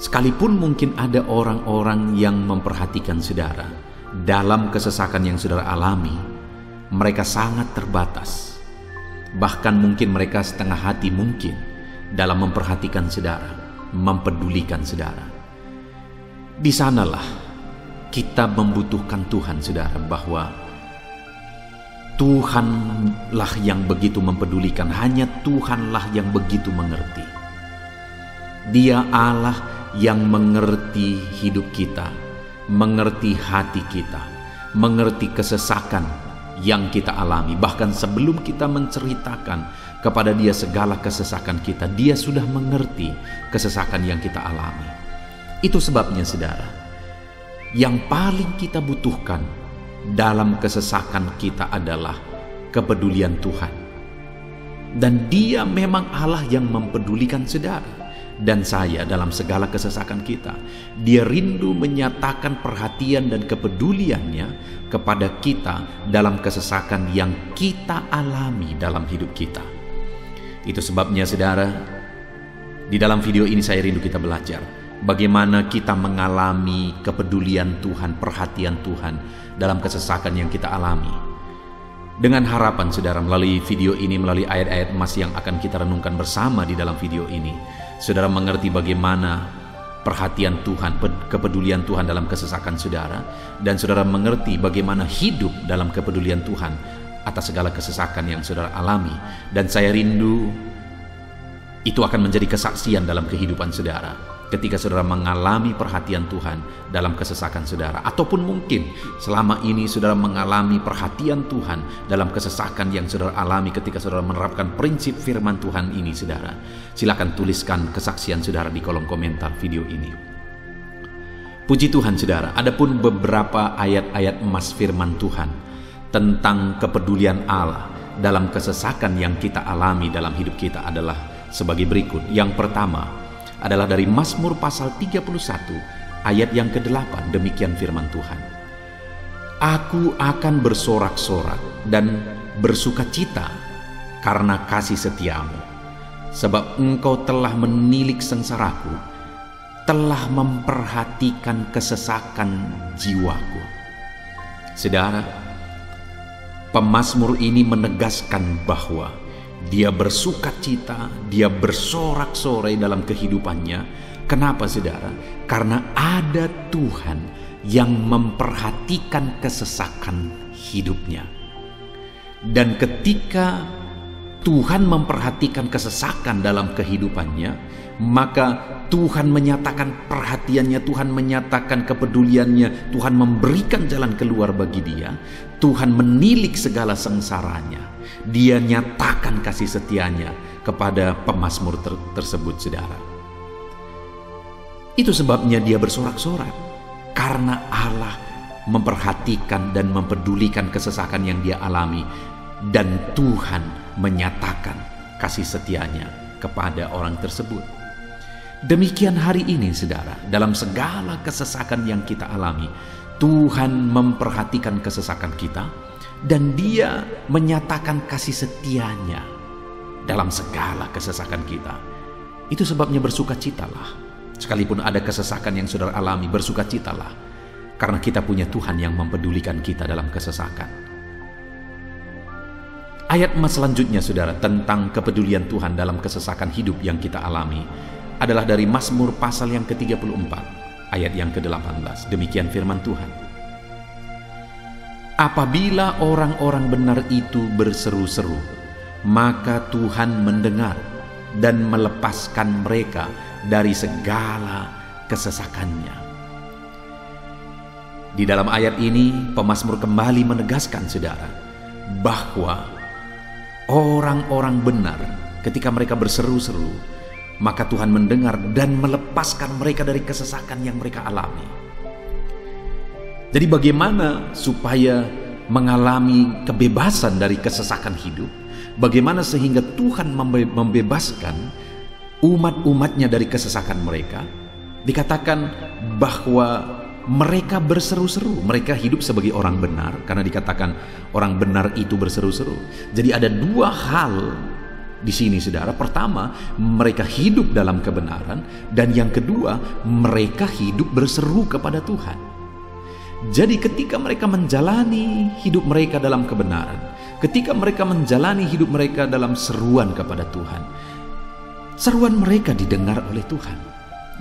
[SPEAKER 1] sekalipun mungkin ada orang-orang yang memperhatikan saudara dalam kesesakan yang saudara alami, mereka sangat terbatas. Bahkan mungkin mereka setengah hati mungkin dalam memperhatikan saudara, mempedulikan saudara. Di sanalah kita membutuhkan Tuhan, saudara, bahwa Tuhanlah yang begitu mempedulikan, hanya Tuhanlah yang begitu mengerti. Dia Allah yang mengerti hidup kita, mengerti hati kita, mengerti kesesakan yang kita alami. Bahkan sebelum kita menceritakan kepada Dia segala kesesakan kita, Dia sudah mengerti kesesakan yang kita alami. Itu sebabnya, saudara, yang paling kita butuhkan dalam kesesakan kita adalah kepedulian Tuhan. Dan Dia memang Allah yang mempedulikan saudara dan saya dalam segala kesesakan kita. Dia rindu menyatakan perhatian dan kepeduliannya kepada kita dalam kesesakan yang kita alami dalam hidup kita. Itu sebabnya, saudara, di dalam video ini saya rindu kita belajar bagaimana kita mengalami kepedulian Tuhan, perhatian Tuhan dalam kesesakan yang kita alami. Dengan harapan, saudara, melalui video ini, melalui ayat-ayat emas yang akan kita renungkan bersama di dalam video ini, saudara mengerti bagaimana perhatian Tuhan, kepedulian Tuhan dalam kesesakan saudara, dan saudara mengerti bagaimana hidup dalam kepedulian Tuhan atas segala kesesakan yang saudara alami. Dan saya rindu itu akan menjadi kesaksian dalam kehidupan saudara ketika saudara mengalami perhatian Tuhan dalam kesesakan saudara. Ataupun mungkin selama ini saudara mengalami perhatian Tuhan dalam kesesakan yang saudara alami ketika saudara menerapkan prinsip firman Tuhan ini, saudara. Silakan tuliskan kesaksian saudara di kolom komentar video ini. Puji Tuhan, saudara, adapun beberapa ayat-ayat emas firman Tuhan tentang kepedulian Allah dalam kesesakan yang kita alami dalam hidup kita adalah sebagai berikut. Yang pertama adalah dari Mazmur pasal 31 ayat yang ke-8. Demikian firman Tuhan. Aku akan bersorak-sorak dan bersukacita karena kasih setiamu, sebab engkau telah menilik sengsaraku, telah memperhatikan kesesakan jiwaku. Saudara, pemazmur ini menegaskan bahwa dia bersukacita, dia bersorak-sorai dalam kehidupannya. Kenapa, saudara? Karena ada Tuhan yang memperhatikan kesesakan hidupnya. Dan ketika Tuhan memperhatikan kesesakan dalam kehidupannya, maka Tuhan menyatakan perhatiannya, Tuhan menyatakan kepeduliannya, Tuhan memberikan jalan keluar bagi dia, Tuhan menilik segala sengsaranya, dia nyatakan kasih setianya kepada pemazmur tersebut, saudara. Itu sebabnya dia bersorak-sorak, karena Allah memperhatikan dan mempedulikan kesesakan yang dia alami, dan Tuhan menyatakan kasih setianya kepada orang tersebut. Demikian hari ini, saudara, dalam segala kesesakan yang kita alami, Tuhan memperhatikan kesesakan kita dan Dia menyatakan kasih setianya dalam segala kesesakan kita. Itu sebabnya bersukacitalah. Sekalipun ada kesesakan yang saudara alami, bersukacitalah, karena kita punya Tuhan yang mempedulikan kita dalam kesesakan. Ayat selanjutnya, saudara, tentang kepedulian Tuhan dalam kesesakan hidup yang kita alami adalah dari Mazmur pasal yang ke-34, ayat yang ke-18. Demikian firman Tuhan. Apabila orang-orang benar itu berseru-seru, maka Tuhan mendengar dan melepaskan mereka dari segala kesesakannya. Di dalam ayat ini, pemazmur kembali menegaskan, saudara, bahwa orang-orang benar ketika mereka berseru-seru, maka Tuhan mendengar dan melepaskan mereka dari kesesakan yang mereka alami. Jadi bagaimana supaya mengalami kebebasan dari kesesakan hidup? Bagaimana sehingga Tuhan membebaskan umat-umatnya dari kesesakan mereka? Dikatakan bahwa mereka berseru-seru, mereka hidup sebagai orang benar, karena dikatakan orang benar itu berseru-seru. Jadi ada dua hal di sini, saudara. Pertama, mereka hidup dalam kebenaran, dan yang kedua, mereka hidup berseru kepada Tuhan. Jadi ketika mereka menjalani hidup mereka dalam kebenaran, ketika mereka menjalani hidup mereka dalam seruan kepada Tuhan, seruan mereka didengar oleh Tuhan,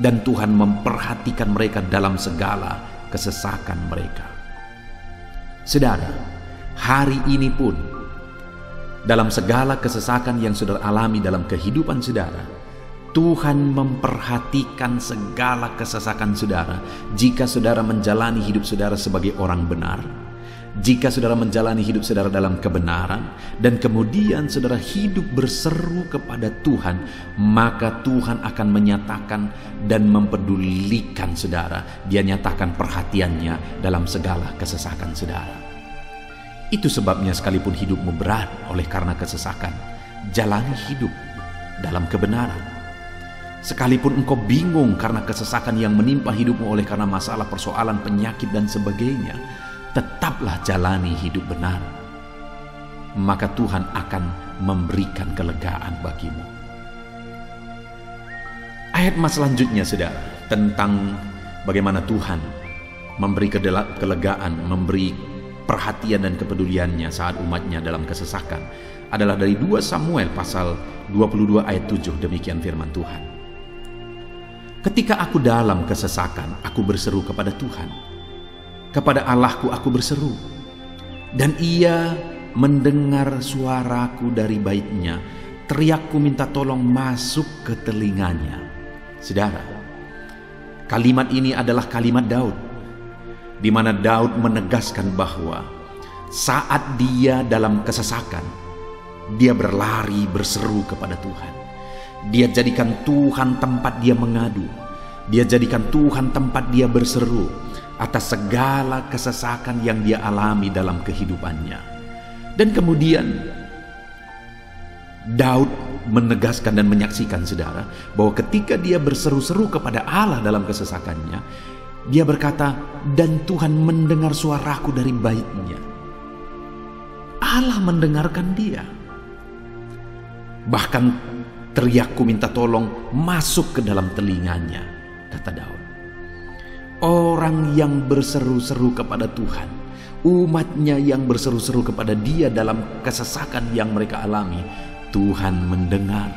[SPEAKER 1] dan Tuhan memperhatikan mereka dalam segala kesesakan mereka. Saudara, hari ini pun dalam segala kesesakan yang saudara alami dalam kehidupan saudara, Tuhan memperhatikan segala kesesakan saudara. Jika saudara menjalani hidup saudara sebagai orang benar, jika saudara menjalani hidup saudara dalam kebenaran, dan kemudian saudara hidup berseru kepada Tuhan, maka Tuhan akan menyatakan dan mempedulikan saudara. Dia nyatakan perhatiannya dalam segala kesesakan saudara. Itu sebabnya sekalipun hidupmu berat oleh karena kesesakan, jalani hidup dalam kebenaran. Sekalipun engkau bingung karena kesesakan yang menimpa hidupmu oleh karena masalah, persoalan, penyakit dan sebagainya, tetaplah jalani hidup benar. Maka Tuhan akan memberikan kelegaan bagimu. Ayat selanjutnya, saudara, tentang bagaimana Tuhan memberi kelegaan, memberi perhatian dan kepeduliannya saat umatnya dalam kesesakan adalah dari 2 Samuel pasal 22 ayat 7. Demikian firman Tuhan. Ketika aku dalam kesesakan, aku berseru kepada Tuhan. Kepada Allahku aku berseru, dan Ia mendengar suaraku dari baitnya. Teriakku minta tolong masuk ke telinganya. Saudara, kalimat ini adalah kalimat Daud, di mana Daud menegaskan bahwa saat dia dalam kesesakan, dia berlari berseru kepada Tuhan. Dia jadikan Tuhan tempat dia mengadu. Dia jadikan Tuhan tempat dia berseru atas segala kesesakan yang dia alami dalam kehidupannya. Dan kemudian Daud menegaskan dan menyaksikan, saudara, bahwa ketika dia berseru-seru kepada Allah dalam kesesakannya, dia berkata, dan Tuhan mendengar suaraku dari baitnya. Allah mendengarkan dia. Bahkan teriakku minta tolong masuk ke dalam telinganya, kata Daud. Orang yang berseru-seru kepada Tuhan, umatnya yang berseru-seru kepada dia dalam kesesakan yang mereka alami, Tuhan mendengar,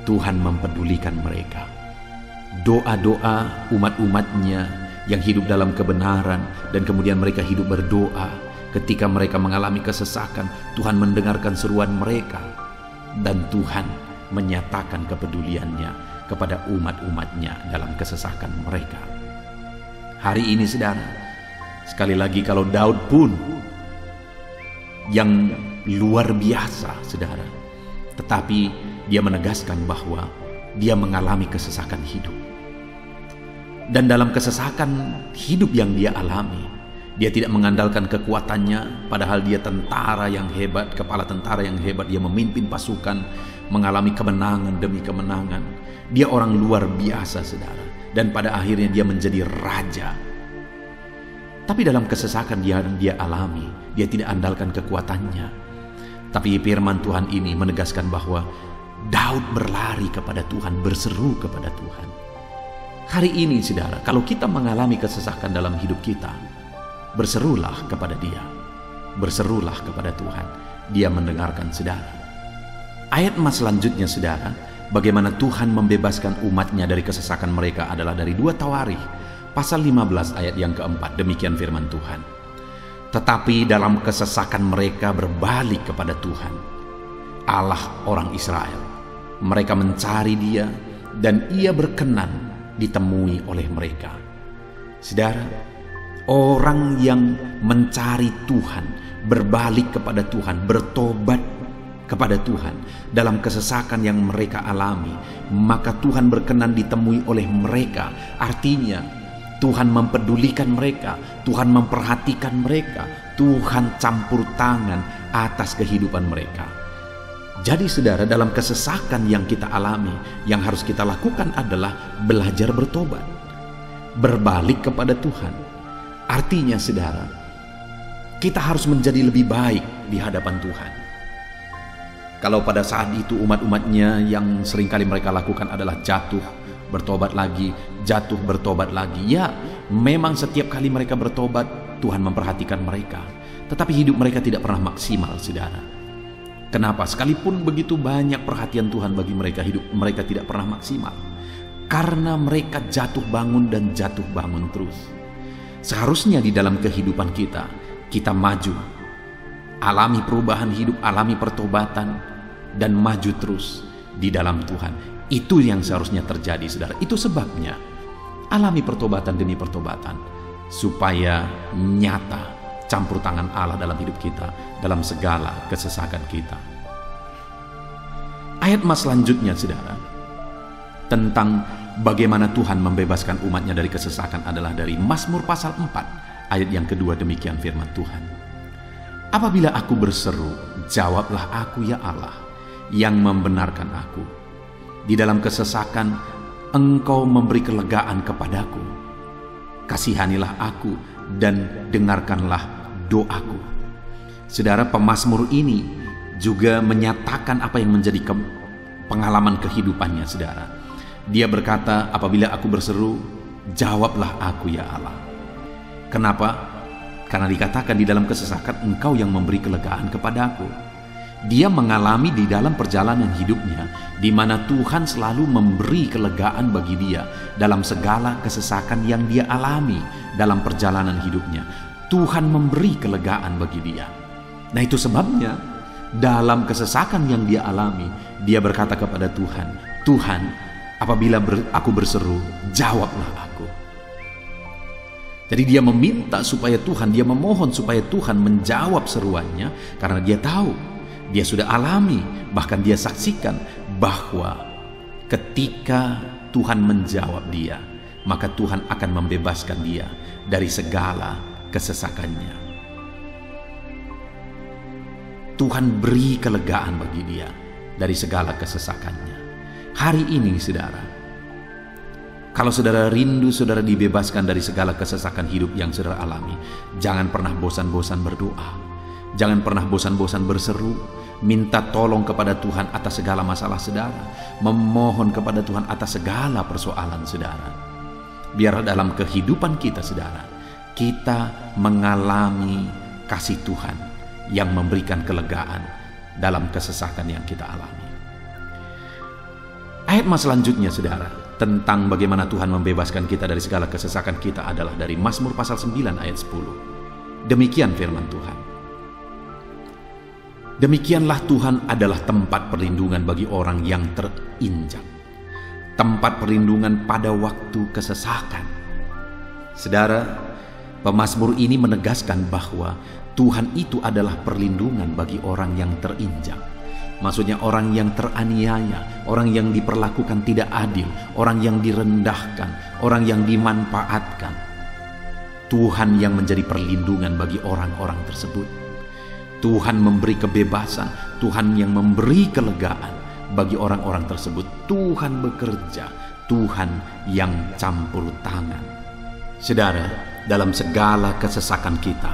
[SPEAKER 1] Tuhan mempedulikan mereka. Doa-doa umat-umatnya yang hidup dalam kebenaran, dan kemudian mereka hidup berdoa, Ketika mereka mengalami kesesakan, Tuhan mendengarkan seruan mereka, dan Tuhan menyatakan kepeduliannya kepada umat-umatnya dalam kesesakan mereka. Hari ini saudara, sekali lagi kalau Daud pun yang luar biasa saudara, tetapi dia menegaskan bahwa dia mengalami kesesakan hidup. Dan dalam kesesakan hidup yang dia alami, dia tidak mengandalkan kekuatannya, padahal dia tentara yang hebat, kepala tentara yang hebat. Dia memimpin pasukan, mengalami kemenangan demi kemenangan. Dia orang luar biasa saudara, dan pada akhirnya dia menjadi raja. Tapi dalam kesesakan yang dia alami, dia tidak andalkan kekuatannya. Tapi firman Tuhan ini menegaskan bahwa Daud berlari kepada Tuhan, berseru kepada Tuhan. Hari ini saudara, kalau kita mengalami kesesakan dalam hidup kita, berserulah kepada Dia, berserulah kepada Tuhan. Dia mendengarkan saudara. Ayat emas selanjutnya saudara, bagaimana Tuhan membebaskan umatnya dari kesesakan mereka adalah dari 2 Tawarikh pasal 15 ayat yang keempat. Demikian firman Tuhan. Tetapi dalam kesesakan mereka berbalik kepada Tuhan, Allah orang Israel. Mereka mencari Dia, dan Ia berkenan ditemui oleh mereka. Saudara, orang yang mencari Tuhan, berbalik kepada Tuhan, bertobat kepada Tuhan dalam kesesakan yang mereka alami, maka Tuhan berkenan ditemui oleh mereka. Artinya Tuhan mempedulikan mereka, Tuhan memperhatikan mereka, Tuhan campur tangan atas kehidupan mereka. Jadi saudara, dalam kesesakan yang kita alami, yang harus kita lakukan adalah belajar bertobat, berbalik kepada Tuhan. Artinya saudara, kita harus menjadi lebih baik di hadapan Tuhan. Kalau pada saat itu umat-umatnya yang seringkali mereka lakukan adalah jatuh, bertobat lagi, jatuh, bertobat lagi. Ya, memang setiap kali mereka bertobat, Tuhan memperhatikan mereka. Tetapi hidup mereka tidak pernah maksimal, saudara. Kenapa? Sekalipun begitu banyak perhatian Tuhan bagi mereka, hidup mereka tidak pernah maksimal. Karena mereka jatuh bangun dan jatuh bangun terus. Seharusnya di dalam kehidupan kita, kita maju, alami perubahan hidup, alami pertobatan, dan maju terus di dalam Tuhan. Itu yang seharusnya terjadi, saudara. Itu sebabnya alami pertobatan demi pertobatan, supaya nyata campur tangan Allah dalam hidup kita, dalam segala kesesakan kita. Ayat emas selanjutnya, saudara, tentang bagaimana Tuhan membebaskan umatnya dari kesesakan adalah dari Mazmur pasal 4 ayat yang kedua. Demikian firman Tuhan. Apabila aku berseru, jawablah aku ya Allah, yang membenarkan aku. Di dalam kesesakan, Engkau memberi kelegaan kepadaku. Kasihanilah aku dan dengarkanlah doaku. Saudara, pemazmur ini juga menyatakan apa yang menjadi pengalaman kehidupannya, saudara. Dia berkata, apabila aku berseru, jawablah aku ya Allah. Kenapa? Karena dikatakan di dalam kesesakan Engkau yang memberi kelegaan kepadaku. Dia mengalami di dalam perjalanan hidupnya, di mana Tuhan selalu memberi kelegaan bagi dia dalam segala kesesakan yang dia alami dalam perjalanan hidupnya. Tuhan memberi kelegaan bagi dia. Nah, itu sebabnya dalam kesesakan yang dia alami, dia berkata kepada Tuhan, Tuhan, apabila aku berseru, jawablah aku. Jadi dia meminta supaya Tuhan, dia memohon supaya Tuhan menjawab seruannya, karena dia tahu, dia sudah alami, bahkan dia saksikan bahwa ketika Tuhan menjawab dia, maka Tuhan akan membebaskan dia dari segala kesesakannya. Tuhan beri kelegaan bagi dia dari segala kesesakannya. Hari ini saudara, kalau saudara rindu saudara dibebaskan dari segala kesesakan hidup yang saudara alami, jangan pernah bosan-bosan berdoa, jangan pernah bosan-bosan berseru, minta tolong kepada Tuhan atas segala masalah saudara, memohon kepada Tuhan atas segala persoalan saudara. Biar dalam kehidupan kita saudara, kita mengalami kasih Tuhan yang memberikan kelegaan dalam kesesakan yang kita alami. Ayat mas selanjutnya saudara, tentang bagaimana Tuhan membebaskan kita dari segala kesesakan kita adalah dari Mazmur pasal 9 ayat 10. Demikian firman Tuhan. Demikianlah Tuhan adalah tempat perlindungan bagi orang yang terinjak, tempat perlindungan pada waktu kesesakan. Saudara, pemazmur ini menegaskan bahwa Tuhan itu adalah perlindungan bagi orang yang terinjak. Maksudnya orang yang teraniaya, orang yang diperlakukan tidak adil, orang yang direndahkan, orang yang dimanfaatkan. Tuhan yang menjadi perlindungan bagi orang-orang tersebut. Tuhan memberi kebebasan, Tuhan yang memberi kelegaan bagi orang-orang tersebut. Tuhan bekerja, Tuhan yang campur tangan. Saudara, dalam segala kesesakan kita,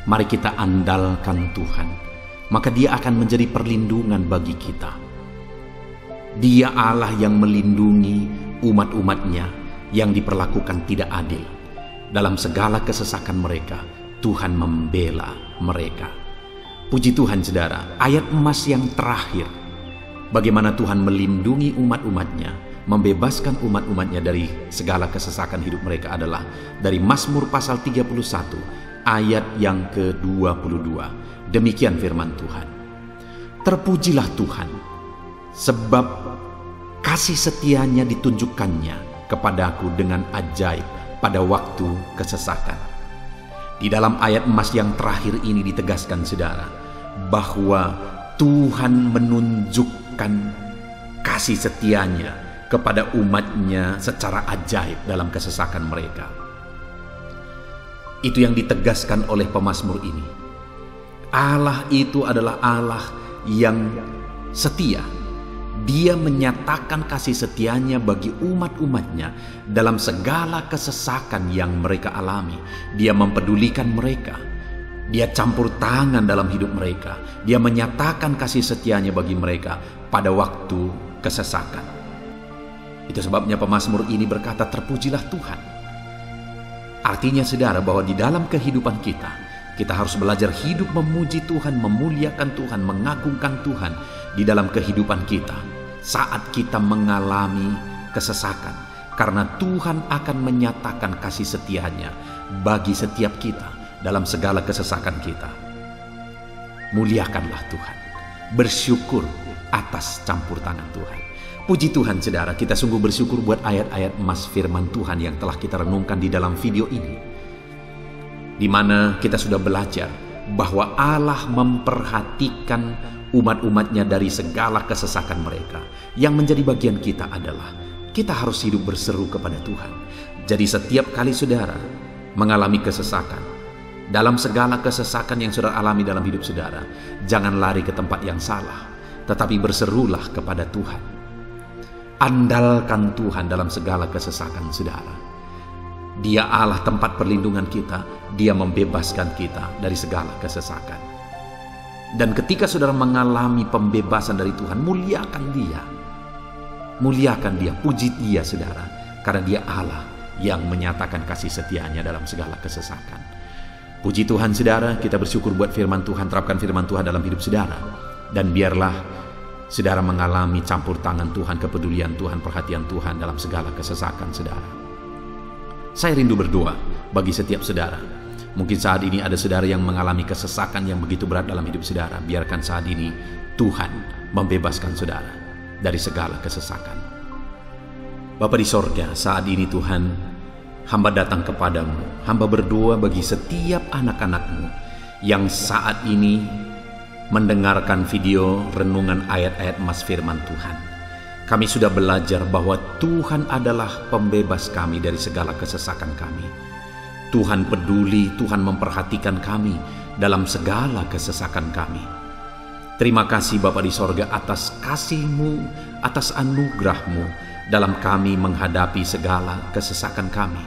[SPEAKER 1] mari kita andalkan Tuhan. Maka Dia akan menjadi perlindungan bagi kita. Dia Allah yang melindungi umat-umatnya yang diperlakukan tidak adil. Dalam segala kesesakan mereka, Tuhan membela mereka. Puji Tuhan saudara, ayat emas yang terakhir, bagaimana Tuhan melindungi umat-umatnya, membebaskan umat-umatnya dari segala kesesakan hidup mereka adalah dari Mazmur pasal 31 ayat yang ke-22. Demikian firman Tuhan. Terpujilah Tuhan, sebab kasih setianya ditunjukkannya kepadaku dengan ajaib pada waktu kesesakan. Di dalam ayat emas yang terakhir ini ditegaskan saudara, bahwa Tuhan menunjukkan kasih setianya kepada umatnya secara ajaib dalam kesesakan mereka. Itu yang ditegaskan oleh pemazmur ini. Allah itu adalah Allah yang setia. Dia menyatakan kasih setianya bagi umat-umatnya dalam segala kesesakan yang mereka alami. Dia mempedulikan mereka. Dia campur tangan dalam hidup mereka. Dia menyatakan kasih setianya bagi mereka pada waktu kesesakan. Itu sebabnya pemazmur ini berkata, terpujilah Tuhan. Artinya saudara, bahwa di dalam kehidupan kita harus belajar hidup memuji Tuhan, memuliakan Tuhan, mengagungkan Tuhan di dalam kehidupan kita saat kita mengalami kesesakan. Karena Tuhan akan menyatakan kasih setianya bagi setiap kita dalam segala kesesakan kita. Muliakanlah Tuhan, bersyukur atas campur tangan Tuhan. Puji Tuhan saudara, kita sungguh bersyukur buat ayat-ayat emas firman Tuhan yang telah kita renungkan di dalam video ini, di mana kita sudah belajar bahwa Allah memperhatikan umat-umatnya dari segala kesesakan mereka. Yang menjadi bagian kita adalah kita harus hidup berseru kepada Tuhan. Jadi setiap kali saudara mengalami kesesakan, dalam segala kesesakan yang saudara alami dalam hidup saudara, jangan lari ke tempat yang salah, tetapi berserulah kepada Tuhan. Andalkan Tuhan dalam segala kesesakan saudara. Dia Allah tempat perlindungan kita. Dia membebaskan kita dari segala kesesakan. Dan ketika saudara mengalami pembebasan dari Tuhan, muliakan Dia. Muliakan Dia, puji Dia saudara. Karena Dia Allah yang menyatakan kasih setianya dalam segala kesesakan. Puji Tuhan saudara, kita bersyukur buat firman Tuhan. Terapkan firman Tuhan dalam hidup saudara. Dan biarlah saudara mengalami campur tangan Tuhan, kepedulian Tuhan, perhatian Tuhan dalam segala kesesakan saudara. Saya rindu berdoa bagi setiap saudara. Mungkin saat ini ada saudara yang mengalami kesesakan yang begitu berat dalam hidup saudara. Biarkan saat ini Tuhan membebaskan saudara dari segala kesesakan. Bapa di sorga, saat ini Tuhan, hamba datang kepadamu. Hamba berdoa bagi setiap anak-anak-Mu yang saat ini mendengarkan video renungan ayat-ayat emas firman Tuhan. Kami sudah belajar bahwa Tuhan adalah pembebas kami dari segala kesesakan kami. Tuhan peduli, Tuhan memperhatikan kami dalam segala kesesakan kami. Terima kasih Bapa di sorga atas kasih-Mu, atas anugerah-Mu dalam kami menghadapi segala kesesakan kami.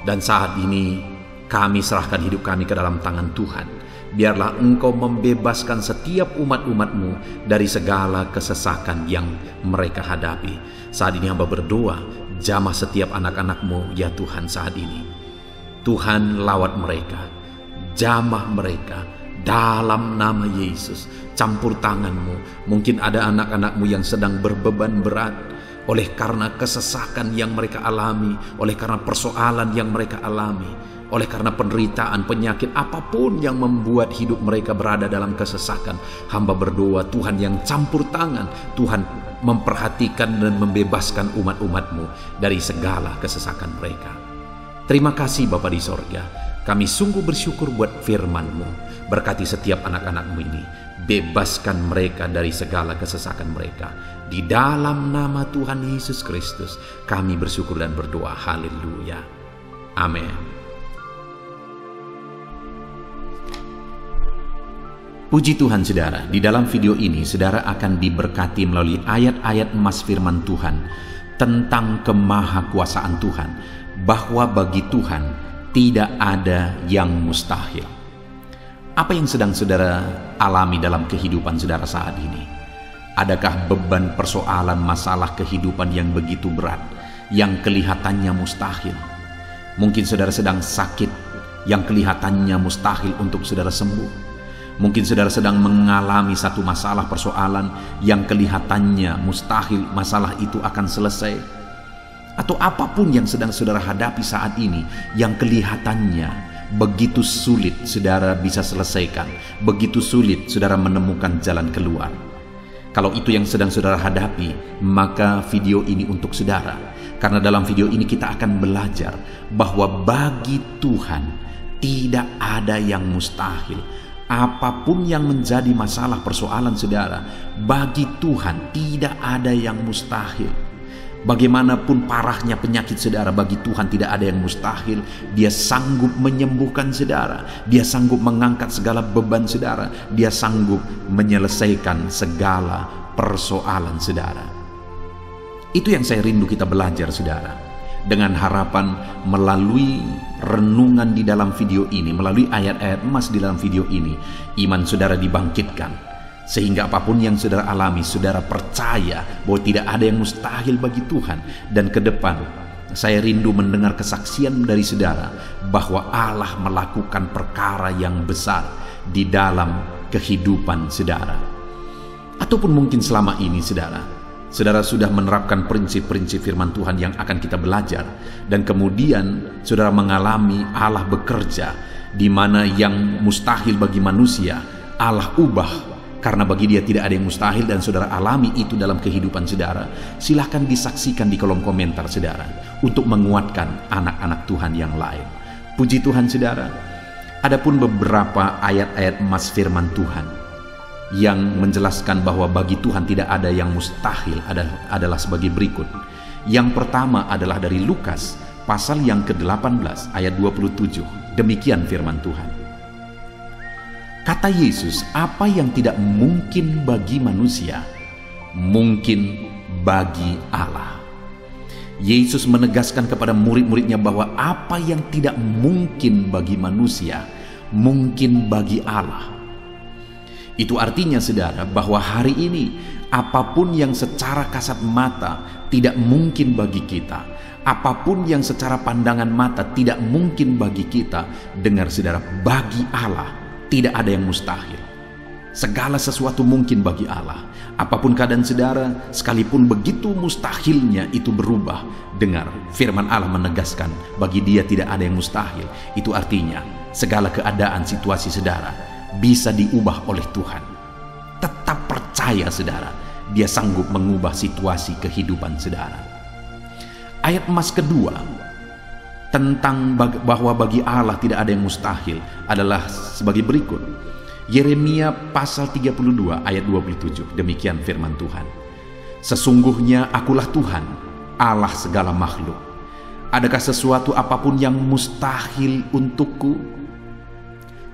[SPEAKER 1] Dan saat ini kami serahkan hidup kami ke dalam tangan Tuhan. Biarlah Engkau membebaskan setiap umat-umat-Mu dari segala kesesakan yang mereka hadapi. Saat ini hamba berdoa, jamah setiap anak-anak-Mu ya Tuhan saat ini. Tuhan lawat mereka, jamah mereka dalam nama Yesus. Campur tangan-Mu. Mungkin ada anak-anak-Mu yang sedang berbeban berat, oleh karena kesesakan yang mereka alami, oleh karena persoalan yang mereka alami, oleh karena penderitaan, penyakit, apapun yang membuat hidup mereka berada dalam kesesakan. Hamba berdoa Tuhan yang campur tangan, Tuhan memperhatikan dan membebaskan umat-umat-Mu dari segala kesesakan mereka. Terima kasih Bapa di sorga, kami sungguh bersyukur buat firman-Mu. Berkati setiap anak-anak-Mu ini, bebaskan mereka dari segala kesesakan mereka. Di dalam nama Tuhan Yesus Kristus kami bersyukur dan berdoa. Haleluya. Amin. Puji Tuhan saudara, di dalam video ini saudara akan diberkati melalui ayat-ayat emas firman Tuhan tentang kemahakuasaan Tuhan, bahwa bagi Tuhan tidak ada yang mustahil. Apa yang sedang saudara alami dalam kehidupan saudara saat ini? Adakah beban, persoalan, masalah kehidupan yang begitu berat, yang kelihatannya mustahil? Mungkin saudara sedang sakit, yang kelihatannya mustahil untuk saudara sembuh. Mungkin saudara sedang mengalami satu masalah, persoalan yang kelihatannya mustahil masalah itu akan selesai. Atau apapun yang sedang saudara hadapi saat ini, yang kelihatannya begitu sulit saudara bisa selesaikan, begitu sulit saudara menemukan jalan keluar. Kalau itu yang sedang saudara hadapi, maka video ini untuk saudara. Karena dalam video ini kita akan belajar bahwa bagi Tuhan tidak ada yang mustahil. Apapun yang menjadi masalah, persoalan saudara, bagi Tuhan tidak ada yang mustahil. Bagaimanapun parahnya penyakit saudara, bagi Tuhan tidak ada yang mustahil. Dia sanggup menyembuhkan saudara, Dia sanggup mengangkat segala beban saudara, Dia sanggup menyelesaikan segala persoalan saudara. Itu yang saya rindu kita belajar saudara, dengan harapan melalui renungan di dalam video ini, melalui ayat-ayat emas di dalam video ini, iman saudara dibangkitkan, sehingga apapun yang saudara alami, saudara percaya bahwa tidak ada yang mustahil bagi Tuhan. Dan ke depan saya rindu mendengar kesaksian dari saudara bahwa Allah melakukan perkara yang besar di dalam kehidupan saudara. Ataupun mungkin selama ini saudara sudah menerapkan prinsip-prinsip firman Tuhan yang akan kita belajar, dan kemudian saudara mengalami Allah bekerja di mana yang mustahil bagi manusia Allah ubah. Karena bagi Dia tidak ada yang mustahil, dan saudara alami itu dalam kehidupan saudara. Silahkan disaksikan di kolom komentar saudara, untuk menguatkan anak-anak Tuhan yang lain. Puji Tuhan saudara. Adapun beberapa ayat-ayat emas firman Tuhan yang menjelaskan bahwa bagi Tuhan tidak ada yang mustahil adalah sebagai berikut. Yang pertama adalah dari Lukas pasal yang ke-18 ayat 27. Demikian firman Tuhan. Kata Yesus, apa yang tidak mungkin bagi manusia, mungkin bagi Allah. Yesus menegaskan kepada murid-muridnya bahwa apa yang tidak mungkin bagi manusia, mungkin bagi Allah. Itu artinya saudara, bahwa hari ini apapun yang secara kasat mata tidak mungkin bagi kita, apapun yang secara pandangan mata tidak mungkin bagi kita, dengar saudara, bagi Allah tidak ada yang mustahil. Segala sesuatu mungkin bagi Allah. Apapun keadaan saudara, sekalipun begitu mustahilnya itu berubah. Dengar, firman Allah menegaskan bagi Dia tidak ada yang mustahil. Itu artinya segala keadaan situasi saudara bisa diubah oleh Tuhan. Tetap percaya saudara, Dia sanggup mengubah situasi kehidupan saudara. Ayat emas kedua tentang bahwa bagi Allah tidak ada yang mustahil adalah sebagai berikut. Yeremia pasal 32 ayat 27. Demikian firman Tuhan. Sesungguhnya akulah Tuhan, Allah segala makhluk. Adakah sesuatu apapun yang mustahil untukku?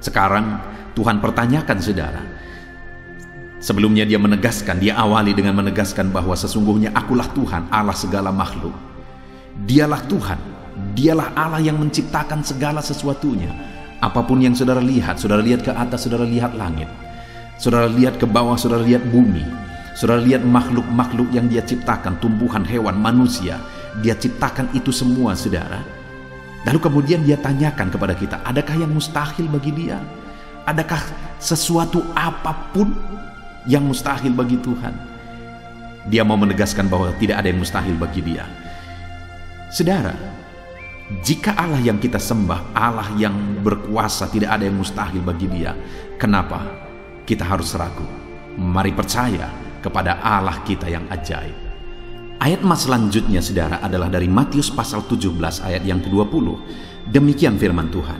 [SPEAKER 1] Sekarang Tuhan pertanyakan saudara. Sebelumnya Dia menegaskan, Dia awali dengan menegaskan bahwa sesungguhnya akulah Tuhan, Allah segala makhluk. Dialah Tuhan, Dialah Allah yang menciptakan segala sesuatunya. Apapun yang saudara lihat ke atas, saudara lihat langit, saudara lihat ke bawah, saudara lihat bumi, saudara lihat makhluk-makhluk yang Dia ciptakan, tumbuhan, hewan, manusia, Dia ciptakan itu semua saudara. Lalu kemudian Dia tanyakan kepada kita, adakah yang mustahil bagi Dia? Adakah sesuatu apapun yang mustahil bagi Tuhan? Dia mau menegaskan bahwa tidak ada yang mustahil bagi dia. Saudara, jika Allah yang kita sembah, Allah yang berkuasa, tidak ada yang mustahil bagi dia, kenapa kita harus ragu? Mari percaya kepada Allah kita yang ajaib. Ayat mas selanjutnya saudara adalah dari Matius pasal 17 ayat yang ke-20. Demikian firman Tuhan.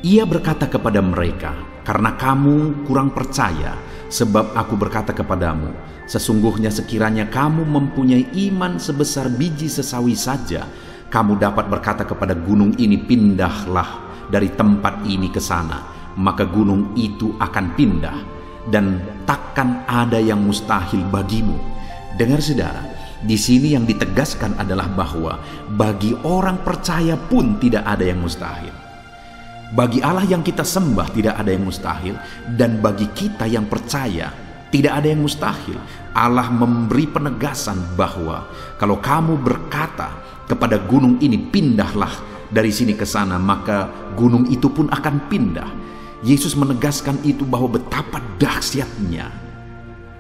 [SPEAKER 1] Ia berkata kepada mereka, karena kamu kurang percaya, sebab aku berkata kepadamu, sesungguhnya sekiranya kamu mempunyai iman sebesar biji sesawi saja, kamu dapat berkata kepada gunung ini, pindahlah dari tempat ini ke sana, maka gunung itu akan pindah, dan takkan ada yang mustahil bagimu. Dengar saudara, di sini yang ditegaskan adalah bahwa bagi orang percaya pun tidak ada yang mustahil. Bagi Allah yang kita sembah tidak ada yang mustahil, dan bagi kita yang percaya tidak ada yang mustahil. Allah memberi penegasan bahwa kalau kamu berkata kepada gunung ini, pindahlah dari sini ke sana, maka gunung itu pun akan pindah. Yesus menegaskan itu bahwa betapa dahsyatnya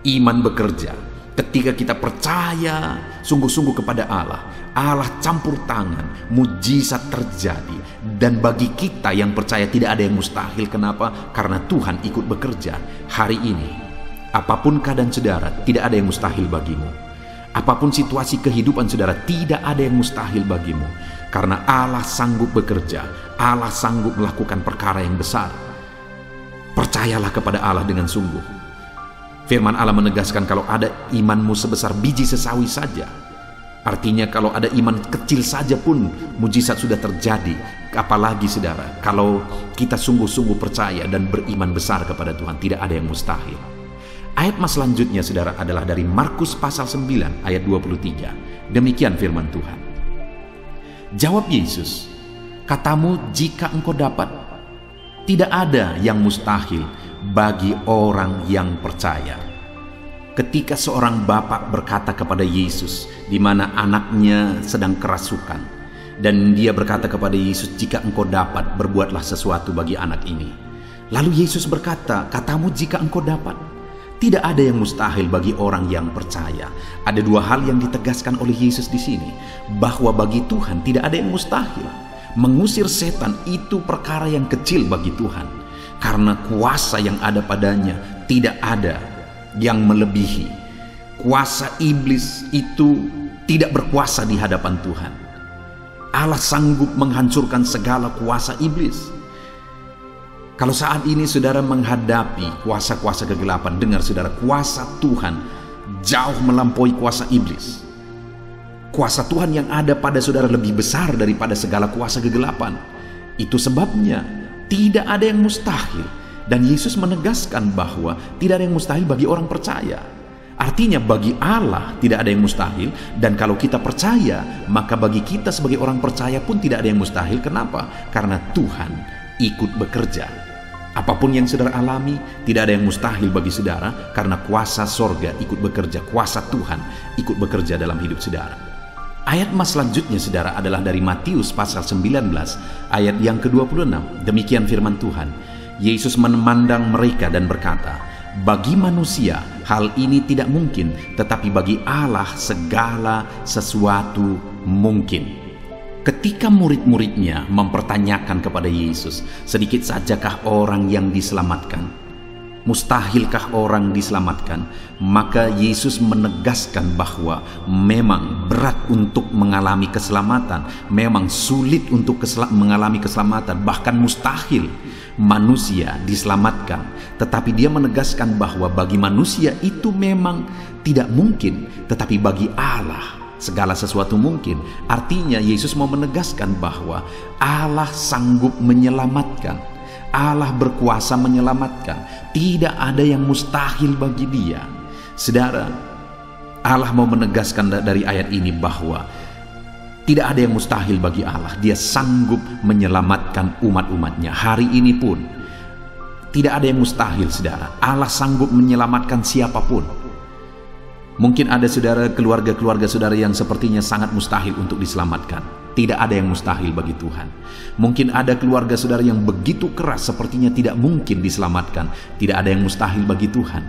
[SPEAKER 1] iman bekerja. Ketika kita percaya sungguh-sungguh kepada Allah, Allah campur tangan, mujizat terjadi. Dan bagi kita yang percaya tidak ada yang mustahil. Kenapa? Karena Tuhan ikut bekerja. Hari ini, apapun keadaan saudara, tidak ada yang mustahil bagimu. Apapun situasi kehidupan saudara, tidak ada yang mustahil bagimu. Karena Allah sanggup bekerja, Allah sanggup melakukan perkara yang besar. Percayalah kepada Allah dengan sungguh. Firman Allah menegaskan kalau ada imanmu sebesar biji sesawi saja. Artinya kalau ada iman kecil saja pun mujizat sudah terjadi. Apalagi saudara, kalau kita sungguh-sungguh percaya dan beriman besar kepada Tuhan, tidak ada yang mustahil. Ayat mas selanjutnya saudara adalah dari Markus pasal 9 ayat 23. Demikian firman Tuhan. Jawab Yesus, katamu jika engkau dapat, tidak ada yang mustahil bagi orang yang percaya. Ketika seorang bapak berkata kepada Yesus, di mana anaknya sedang kerasukan, dan dia berkata kepada Yesus, jika engkau dapat, berbuatlah sesuatu bagi anak ini. Lalu Yesus berkata, katamu jika engkau dapat. Tidak ada yang mustahil bagi orang yang percaya. Ada dua hal yang ditegaskan oleh Yesus di sini, bahwa bagi Tuhan tidak ada yang mustahil. Mengusir setan itu perkara yang kecil bagi Tuhan. Karena kuasa yang ada padanya tidak ada yang melebihi. Kuasa iblis itu tidak berkuasa di hadapan Tuhan. Allah sanggup menghancurkan segala kuasa iblis. Kalau saat ini saudara menghadapi kuasa-kuasa kegelapan, dengar saudara, kuasa Tuhan jauh melampaui kuasa iblis. Kuasa Tuhan yang ada pada saudara lebih besar daripada segala kuasa kegelapan. Itu sebabnya tidak ada yang mustahil. Dan Yesus menegaskan bahwa tidak ada yang mustahil bagi orang percaya. Artinya bagi Allah tidak ada yang mustahil. Dan kalau kita percaya, maka bagi kita sebagai orang percaya pun tidak ada yang mustahil. Kenapa? Karena Tuhan ikut bekerja. Apapun yang saudara alami, tidak ada yang mustahil bagi saudara. Karena kuasa sorga ikut bekerja. Kuasa Tuhan ikut bekerja dalam hidup saudara. Ayat mas selanjutnya saudara adalah dari Matius pasal 19 ayat yang ke-26. Demikian firman Tuhan. Yesus memandang mereka dan berkata, bagi manusia hal ini tidak mungkin, tetapi bagi Allah segala sesuatu mungkin. Ketika murid-muridnya mempertanyakan kepada Yesus, sedikit sajakah orang yang diselamatkan? Mustahilkah orang diselamatkan? Maka Yesus menegaskan bahwa memang berat untuk mengalami keselamatan, memang sulit untuk mengalami keselamatan, bahkan mustahil manusia diselamatkan. Tetapi dia menegaskan bahwa bagi manusia itu memang tidak mungkin, tetapi bagi Allah segala sesuatu mungkin. Artinya Yesus mau menegaskan bahwa Allah sanggup menyelamatkan. Allah berkuasa menyelamatkan. Tidak ada yang mustahil bagi dia. Saudara, Allah mau menegaskan dari ayat ini bahwa tidak ada yang mustahil bagi Allah. Dia sanggup menyelamatkan umat-umatnya. Hari ini pun tidak ada yang mustahil, saudara. Allah sanggup menyelamatkan siapapun. Mungkin ada saudara, keluarga-keluarga saudara yang sepertinya sangat mustahil untuk diselamatkan. Tidak ada yang mustahil bagi Tuhan. Mungkin ada keluarga saudara yang begitu keras sepertinya tidak mungkin diselamatkan. Tidak ada yang mustahil bagi Tuhan.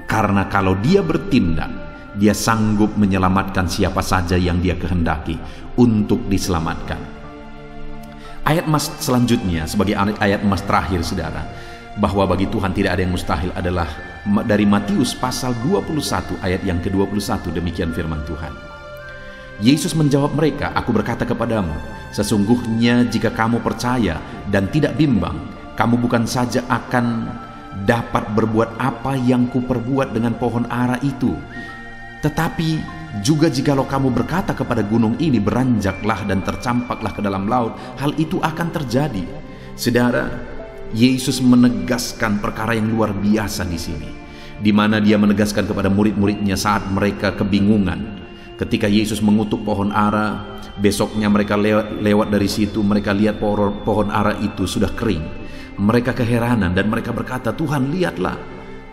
[SPEAKER 1] Karena kalau dia bertindak, dia sanggup menyelamatkan siapa saja yang dia kehendaki untuk diselamatkan. Ayat emas selanjutnya sebagai ayat emas terakhir saudara, bahwa bagi Tuhan tidak ada yang mustahil adalah dari Matius pasal 21 ayat yang ke-21. Demikian firman Tuhan. Yesus menjawab mereka, "Aku berkata kepadamu, sesungguhnya jika kamu percaya dan tidak bimbang, kamu bukan saja akan dapat berbuat apa yang kuperbuat dengan pohon ara itu, tetapi juga jikalau kamu berkata kepada gunung ini, beranjaklah dan tercampaklah ke dalam laut, hal itu akan terjadi." Saudara, Yesus menegaskan perkara yang luar biasa di sini, di mana dia menegaskan kepada murid-muridnya saat mereka kebingungan. Ketika Yesus mengutuk pohon ara, besoknya mereka lewat dari situ, mereka lihat pohon ara itu sudah kering. Mereka keheranan dan mereka berkata, "Tuhan, lihatlah,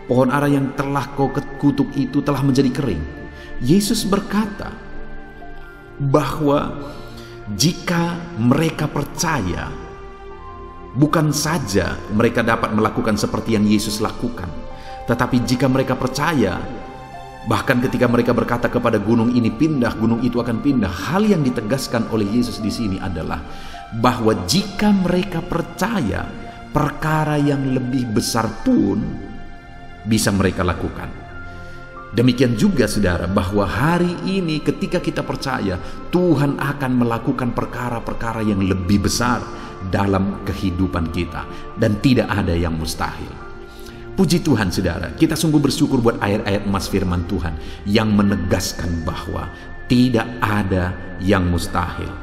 [SPEAKER 1] pohon ara yang telah kau kutuk itu telah menjadi kering." Yesus berkata bahwa jika mereka percaya, bukan saja mereka dapat melakukan seperti yang Yesus lakukan, tetapi jika mereka percaya, bahkan ketika mereka berkata kepada gunung ini pindah, gunung itu akan pindah. Hal yang ditegaskan oleh Yesus di sini adalah bahwa jika mereka percaya, perkara yang lebih besar pun bisa mereka lakukan. Demikian juga saudara, bahwa hari ini ketika kita percaya, Tuhan akan melakukan perkara-perkara yang lebih besar dalam kehidupan kita, dan tidak ada yang mustahil. Puji Tuhan saudara, kita sungguh bersyukur buat ayat-ayat emas firman Tuhan yang menegaskan bahwa tidak ada yang mustahil.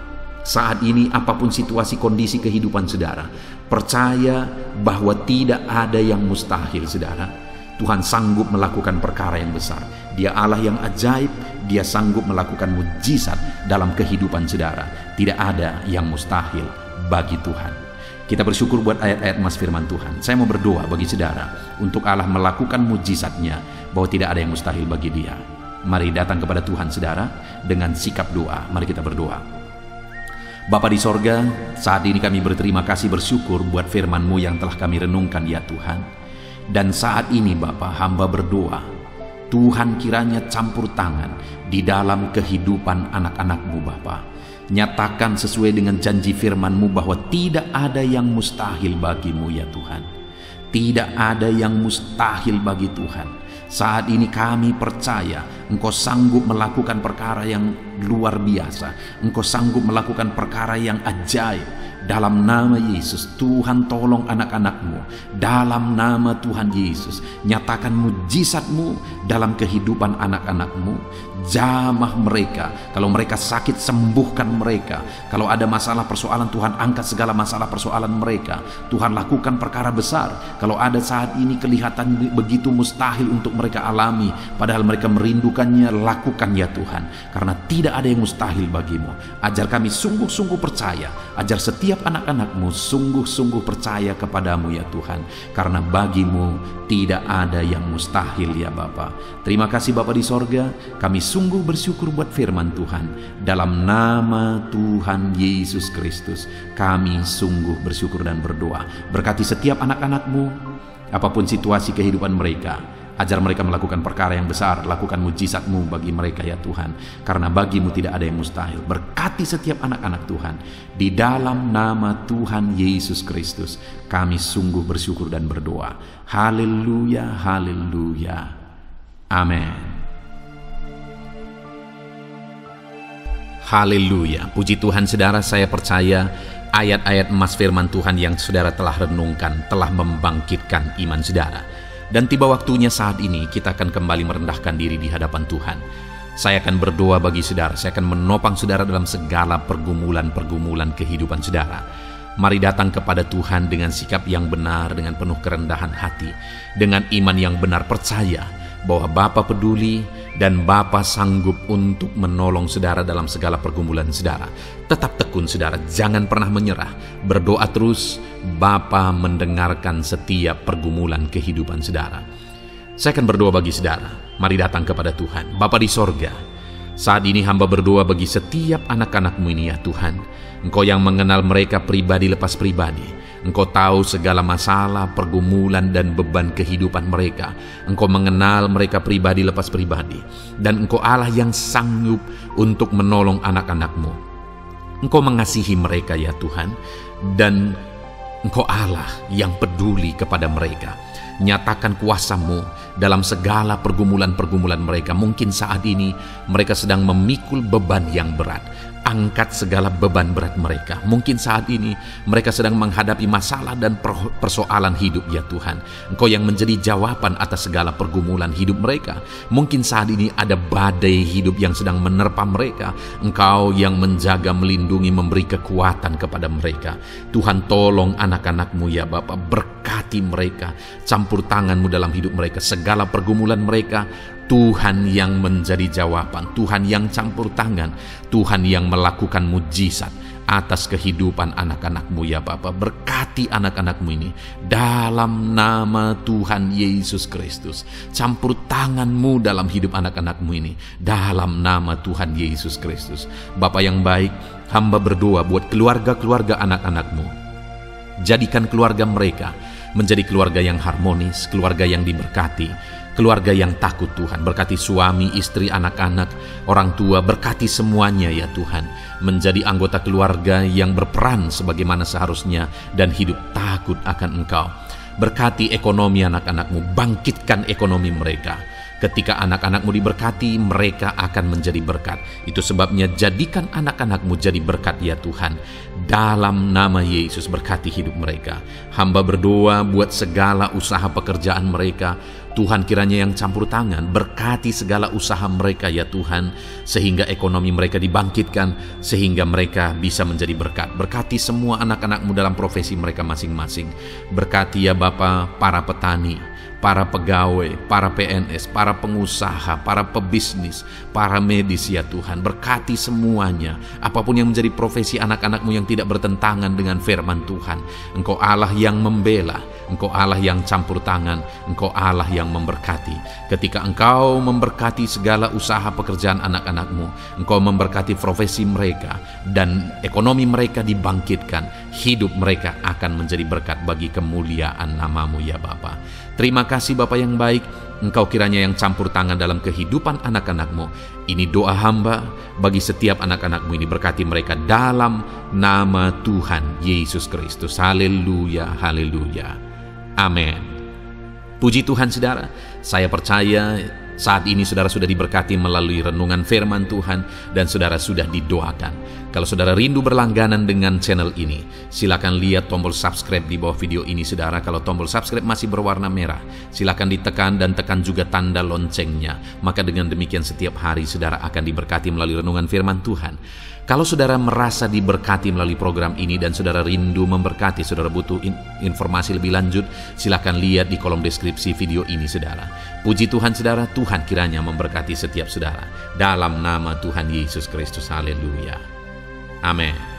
[SPEAKER 1] Saat ini apapun situasi kondisi kehidupan saudara, percaya bahwa tidak ada yang mustahil saudara. Tuhan sanggup melakukan perkara yang besar. Dia Allah yang ajaib, dia sanggup melakukan mujizat dalam kehidupan saudara. Tidak ada yang mustahil bagi Tuhan. Kita bersyukur buat ayat-ayat emas firman Tuhan. Saya mau berdoa bagi saudara untuk Allah melakukan mujizatnya, bahwa tidak ada yang mustahil bagi dia. Mari datang kepada Tuhan saudara dengan sikap doa. Mari kita berdoa. Bapa di sorga, saat ini kami berterima kasih bersyukur buat firman-Mu yang telah kami renungkan ya Tuhan. Dan saat ini Bapa, hamba berdoa, Tuhan kiranya campur tangan di dalam kehidupan anak-anak-Mu Bapa. Nyatakan sesuai dengan janji firman-Mu bahwa tidak ada yang mustahil bagi-Mu ya Tuhan. Tidak ada yang mustahil bagi Tuhan. Saat ini kami percaya Engkau sanggup melakukan perkara yang luar biasa. Engkau sanggup melakukan perkara yang ajaib. Dalam nama Yesus, Tuhan tolong anak-anak-Mu. Dalam nama Tuhan Yesus, nyatakan mujizat-Mu dalam kehidupan anak-anak-Mu. Jamah mereka. Kalau mereka sakit, sembuhkan mereka. Kalau ada masalah persoalan, Tuhan angkat segala masalah persoalan mereka. Tuhan lakukan perkara besar. Kalau ada saat ini kelihatan begitu mustahil untuk mereka alami, padahal mereka merindukannya, lakukan ya Tuhan. Karena tidak ada yang mustahil bagi-Mu. Ajar kami sungguh-sungguh percaya. Ajar setiap anak-anak-Mu sungguh-sungguh percaya kepadamu ya Tuhan. Karena bagi-Mu tidak ada yang mustahil ya Bapa. Terima kasih Bapa di sorga. Kami sungguh bersyukur buat firman Tuhan. Dalam nama Tuhan Yesus Kristus, kami sungguh bersyukur dan berdoa. Berkati setiap anak-anak-Mu, apapun situasi kehidupan mereka. Ajar mereka melakukan perkara yang besar. Lakukan mujizat-Mu bagi mereka ya Tuhan. Karena bagi-Mu tidak ada yang mustahil. Berkati setiap anak-anak Tuhan. Di dalam nama Tuhan Yesus Kristus, kami sungguh bersyukur dan berdoa. Haleluya, haleluya. Amin. Haleluya, puji Tuhan saudara, saya percaya ayat-ayat emas firman Tuhan yang saudara telah renungkan telah membangkitkan iman saudara. Dan tiba waktunya saat ini kita akan kembali merendahkan diri di hadapan Tuhan. Saya akan berdoa bagi saudara, saya akan menopang saudara dalam segala pergumulan-pergumulan kehidupan saudara. Mari datang kepada Tuhan dengan sikap yang benar, dengan penuh kerendahan hati, dengan iman yang benar, percaya bahwa Bapa peduli dan Bapa sanggup untuk menolong saudara dalam segala pergumulan saudara. Tetap tekun saudara, jangan pernah menyerah. Berdoa terus, Bapa mendengarkan setiap pergumulan kehidupan saudara. Saya akan berdoa bagi saudara. Mari datang kepada Tuhan. Bapa di sorga, saat ini hamba berdoa bagi setiap anak-anak-Mu ini ya Tuhan. Engkau yang mengenal mereka pribadi lepas pribadi. Engkau tahu segala masalah, pergumulan, dan beban kehidupan mereka. Engkau mengenal mereka pribadi lepas pribadi. Dan Engkau Allah yang sanggup untuk menolong anak-anak-Mu. Engkau mengasihi mereka ya Tuhan. Dan Engkau Allah yang peduli kepada mereka. Nyatakan kuasa-Mu dalam segala pergumulan-pergumulan mereka. Mungkin saat ini mereka sedang memikul beban yang berat. Angkat segala beban berat mereka. Mungkin saat ini mereka sedang menghadapi masalah dan persoalan hidup ya Tuhan. Engkau yang menjadi jawaban atas segala pergumulan hidup mereka. Mungkin saat ini ada badai hidup yang sedang menerpa mereka. Engkau yang menjaga, melindungi, memberi kekuatan kepada mereka. Tuhan, tolong anak-anak-Mu ya Bapa, berkati mereka, campur tangan-Mu dalam hidup mereka. Segala pergumulan mereka, Tuhan yang menjadi jawaban, Tuhan yang campur tangan, Tuhan yang melakukan mujizat atas kehidupan anak-anak-Mu ya Bapa. Berkati anak-anak-Mu ini dalam nama Tuhan Yesus Kristus. Campur tangan-Mu dalam hidup anak-anak-Mu ini dalam nama Tuhan Yesus Kristus. Bapa yang baik, hamba berdoa buat keluarga-keluarga anak-anak-Mu. Jadikan keluarga mereka menjadi keluarga yang harmonis, keluarga yang diberkati, keluarga yang takut Tuhan. Berkati suami, istri, anak-anak, orang tua, berkati semuanya ya Tuhan. Menjadi anggota keluarga yang berperan sebagaimana seharusnya dan hidup takut akan Engkau. Berkati ekonomi anak-anak-Mu, bangkitkan ekonomi mereka. Ketika anak-anak-Mu diberkati, mereka akan menjadi berkat. Itu sebabnya jadikan anak-anak-Mu jadi berkat ya Tuhan. Dalam nama Yesus, berkati hidup mereka. Hamba berdoa buat segala usaha pekerjaan mereka. Tuhan kiranya yang campur tangan, berkati segala usaha mereka ya Tuhan, sehingga ekonomi mereka dibangkitkan, sehingga mereka bisa menjadi berkat. Berkati semua anak-anak-Mu dalam profesi mereka masing-masing. Berkati ya Bapa para petani, para pegawai, para PNS, para pengusaha, para pebisnis, para medis ya Tuhan. Berkati semuanya, apapun yang menjadi profesi anak-anak-Mu yang tidak bertentangan dengan firman Tuhan. Engkau Allah yang membela, Engkau Allah yang campur tangan, Engkau Allah yang memberkati. Ketika Engkau memberkati segala usaha pekerjaan anak-anak-Mu, Engkau memberkati profesi mereka dan ekonomi mereka dibangkitkan, hidup mereka akan menjadi berkat bagi kemuliaan nama-Mu ya Bapa. Terima kasih Bapa yang baik, Engkau kiranya yang campur tangan dalam kehidupan anak-anak-Mu. Ini doa hamba bagi setiap anak-anak-Mu ini, berkati mereka dalam nama Tuhan Yesus Kristus. Haleluya, haleluya. Amin. Puji Tuhan saudara, saya percaya saat ini saudara sudah diberkati melalui renungan firman Tuhan dan saudara sudah didoakan. Kalau saudara rindu berlangganan dengan channel ini, silakan lihat tombol subscribe di bawah video ini saudara. Kalau tombol subscribe masih berwarna merah, silakan ditekan dan tekan juga tanda loncengnya. Maka dengan demikian setiap hari saudara akan diberkati melalui renungan firman Tuhan. Kalau saudara merasa diberkati melalui program ini dan saudara rindu memberkati, saudara butuh informasi lebih lanjut, silakan lihat di kolom deskripsi video ini saudara. Puji Tuhan saudara, Tuhan kiranya memberkati setiap saudara. Dalam nama Tuhan Yesus Kristus, haleluya. Amin.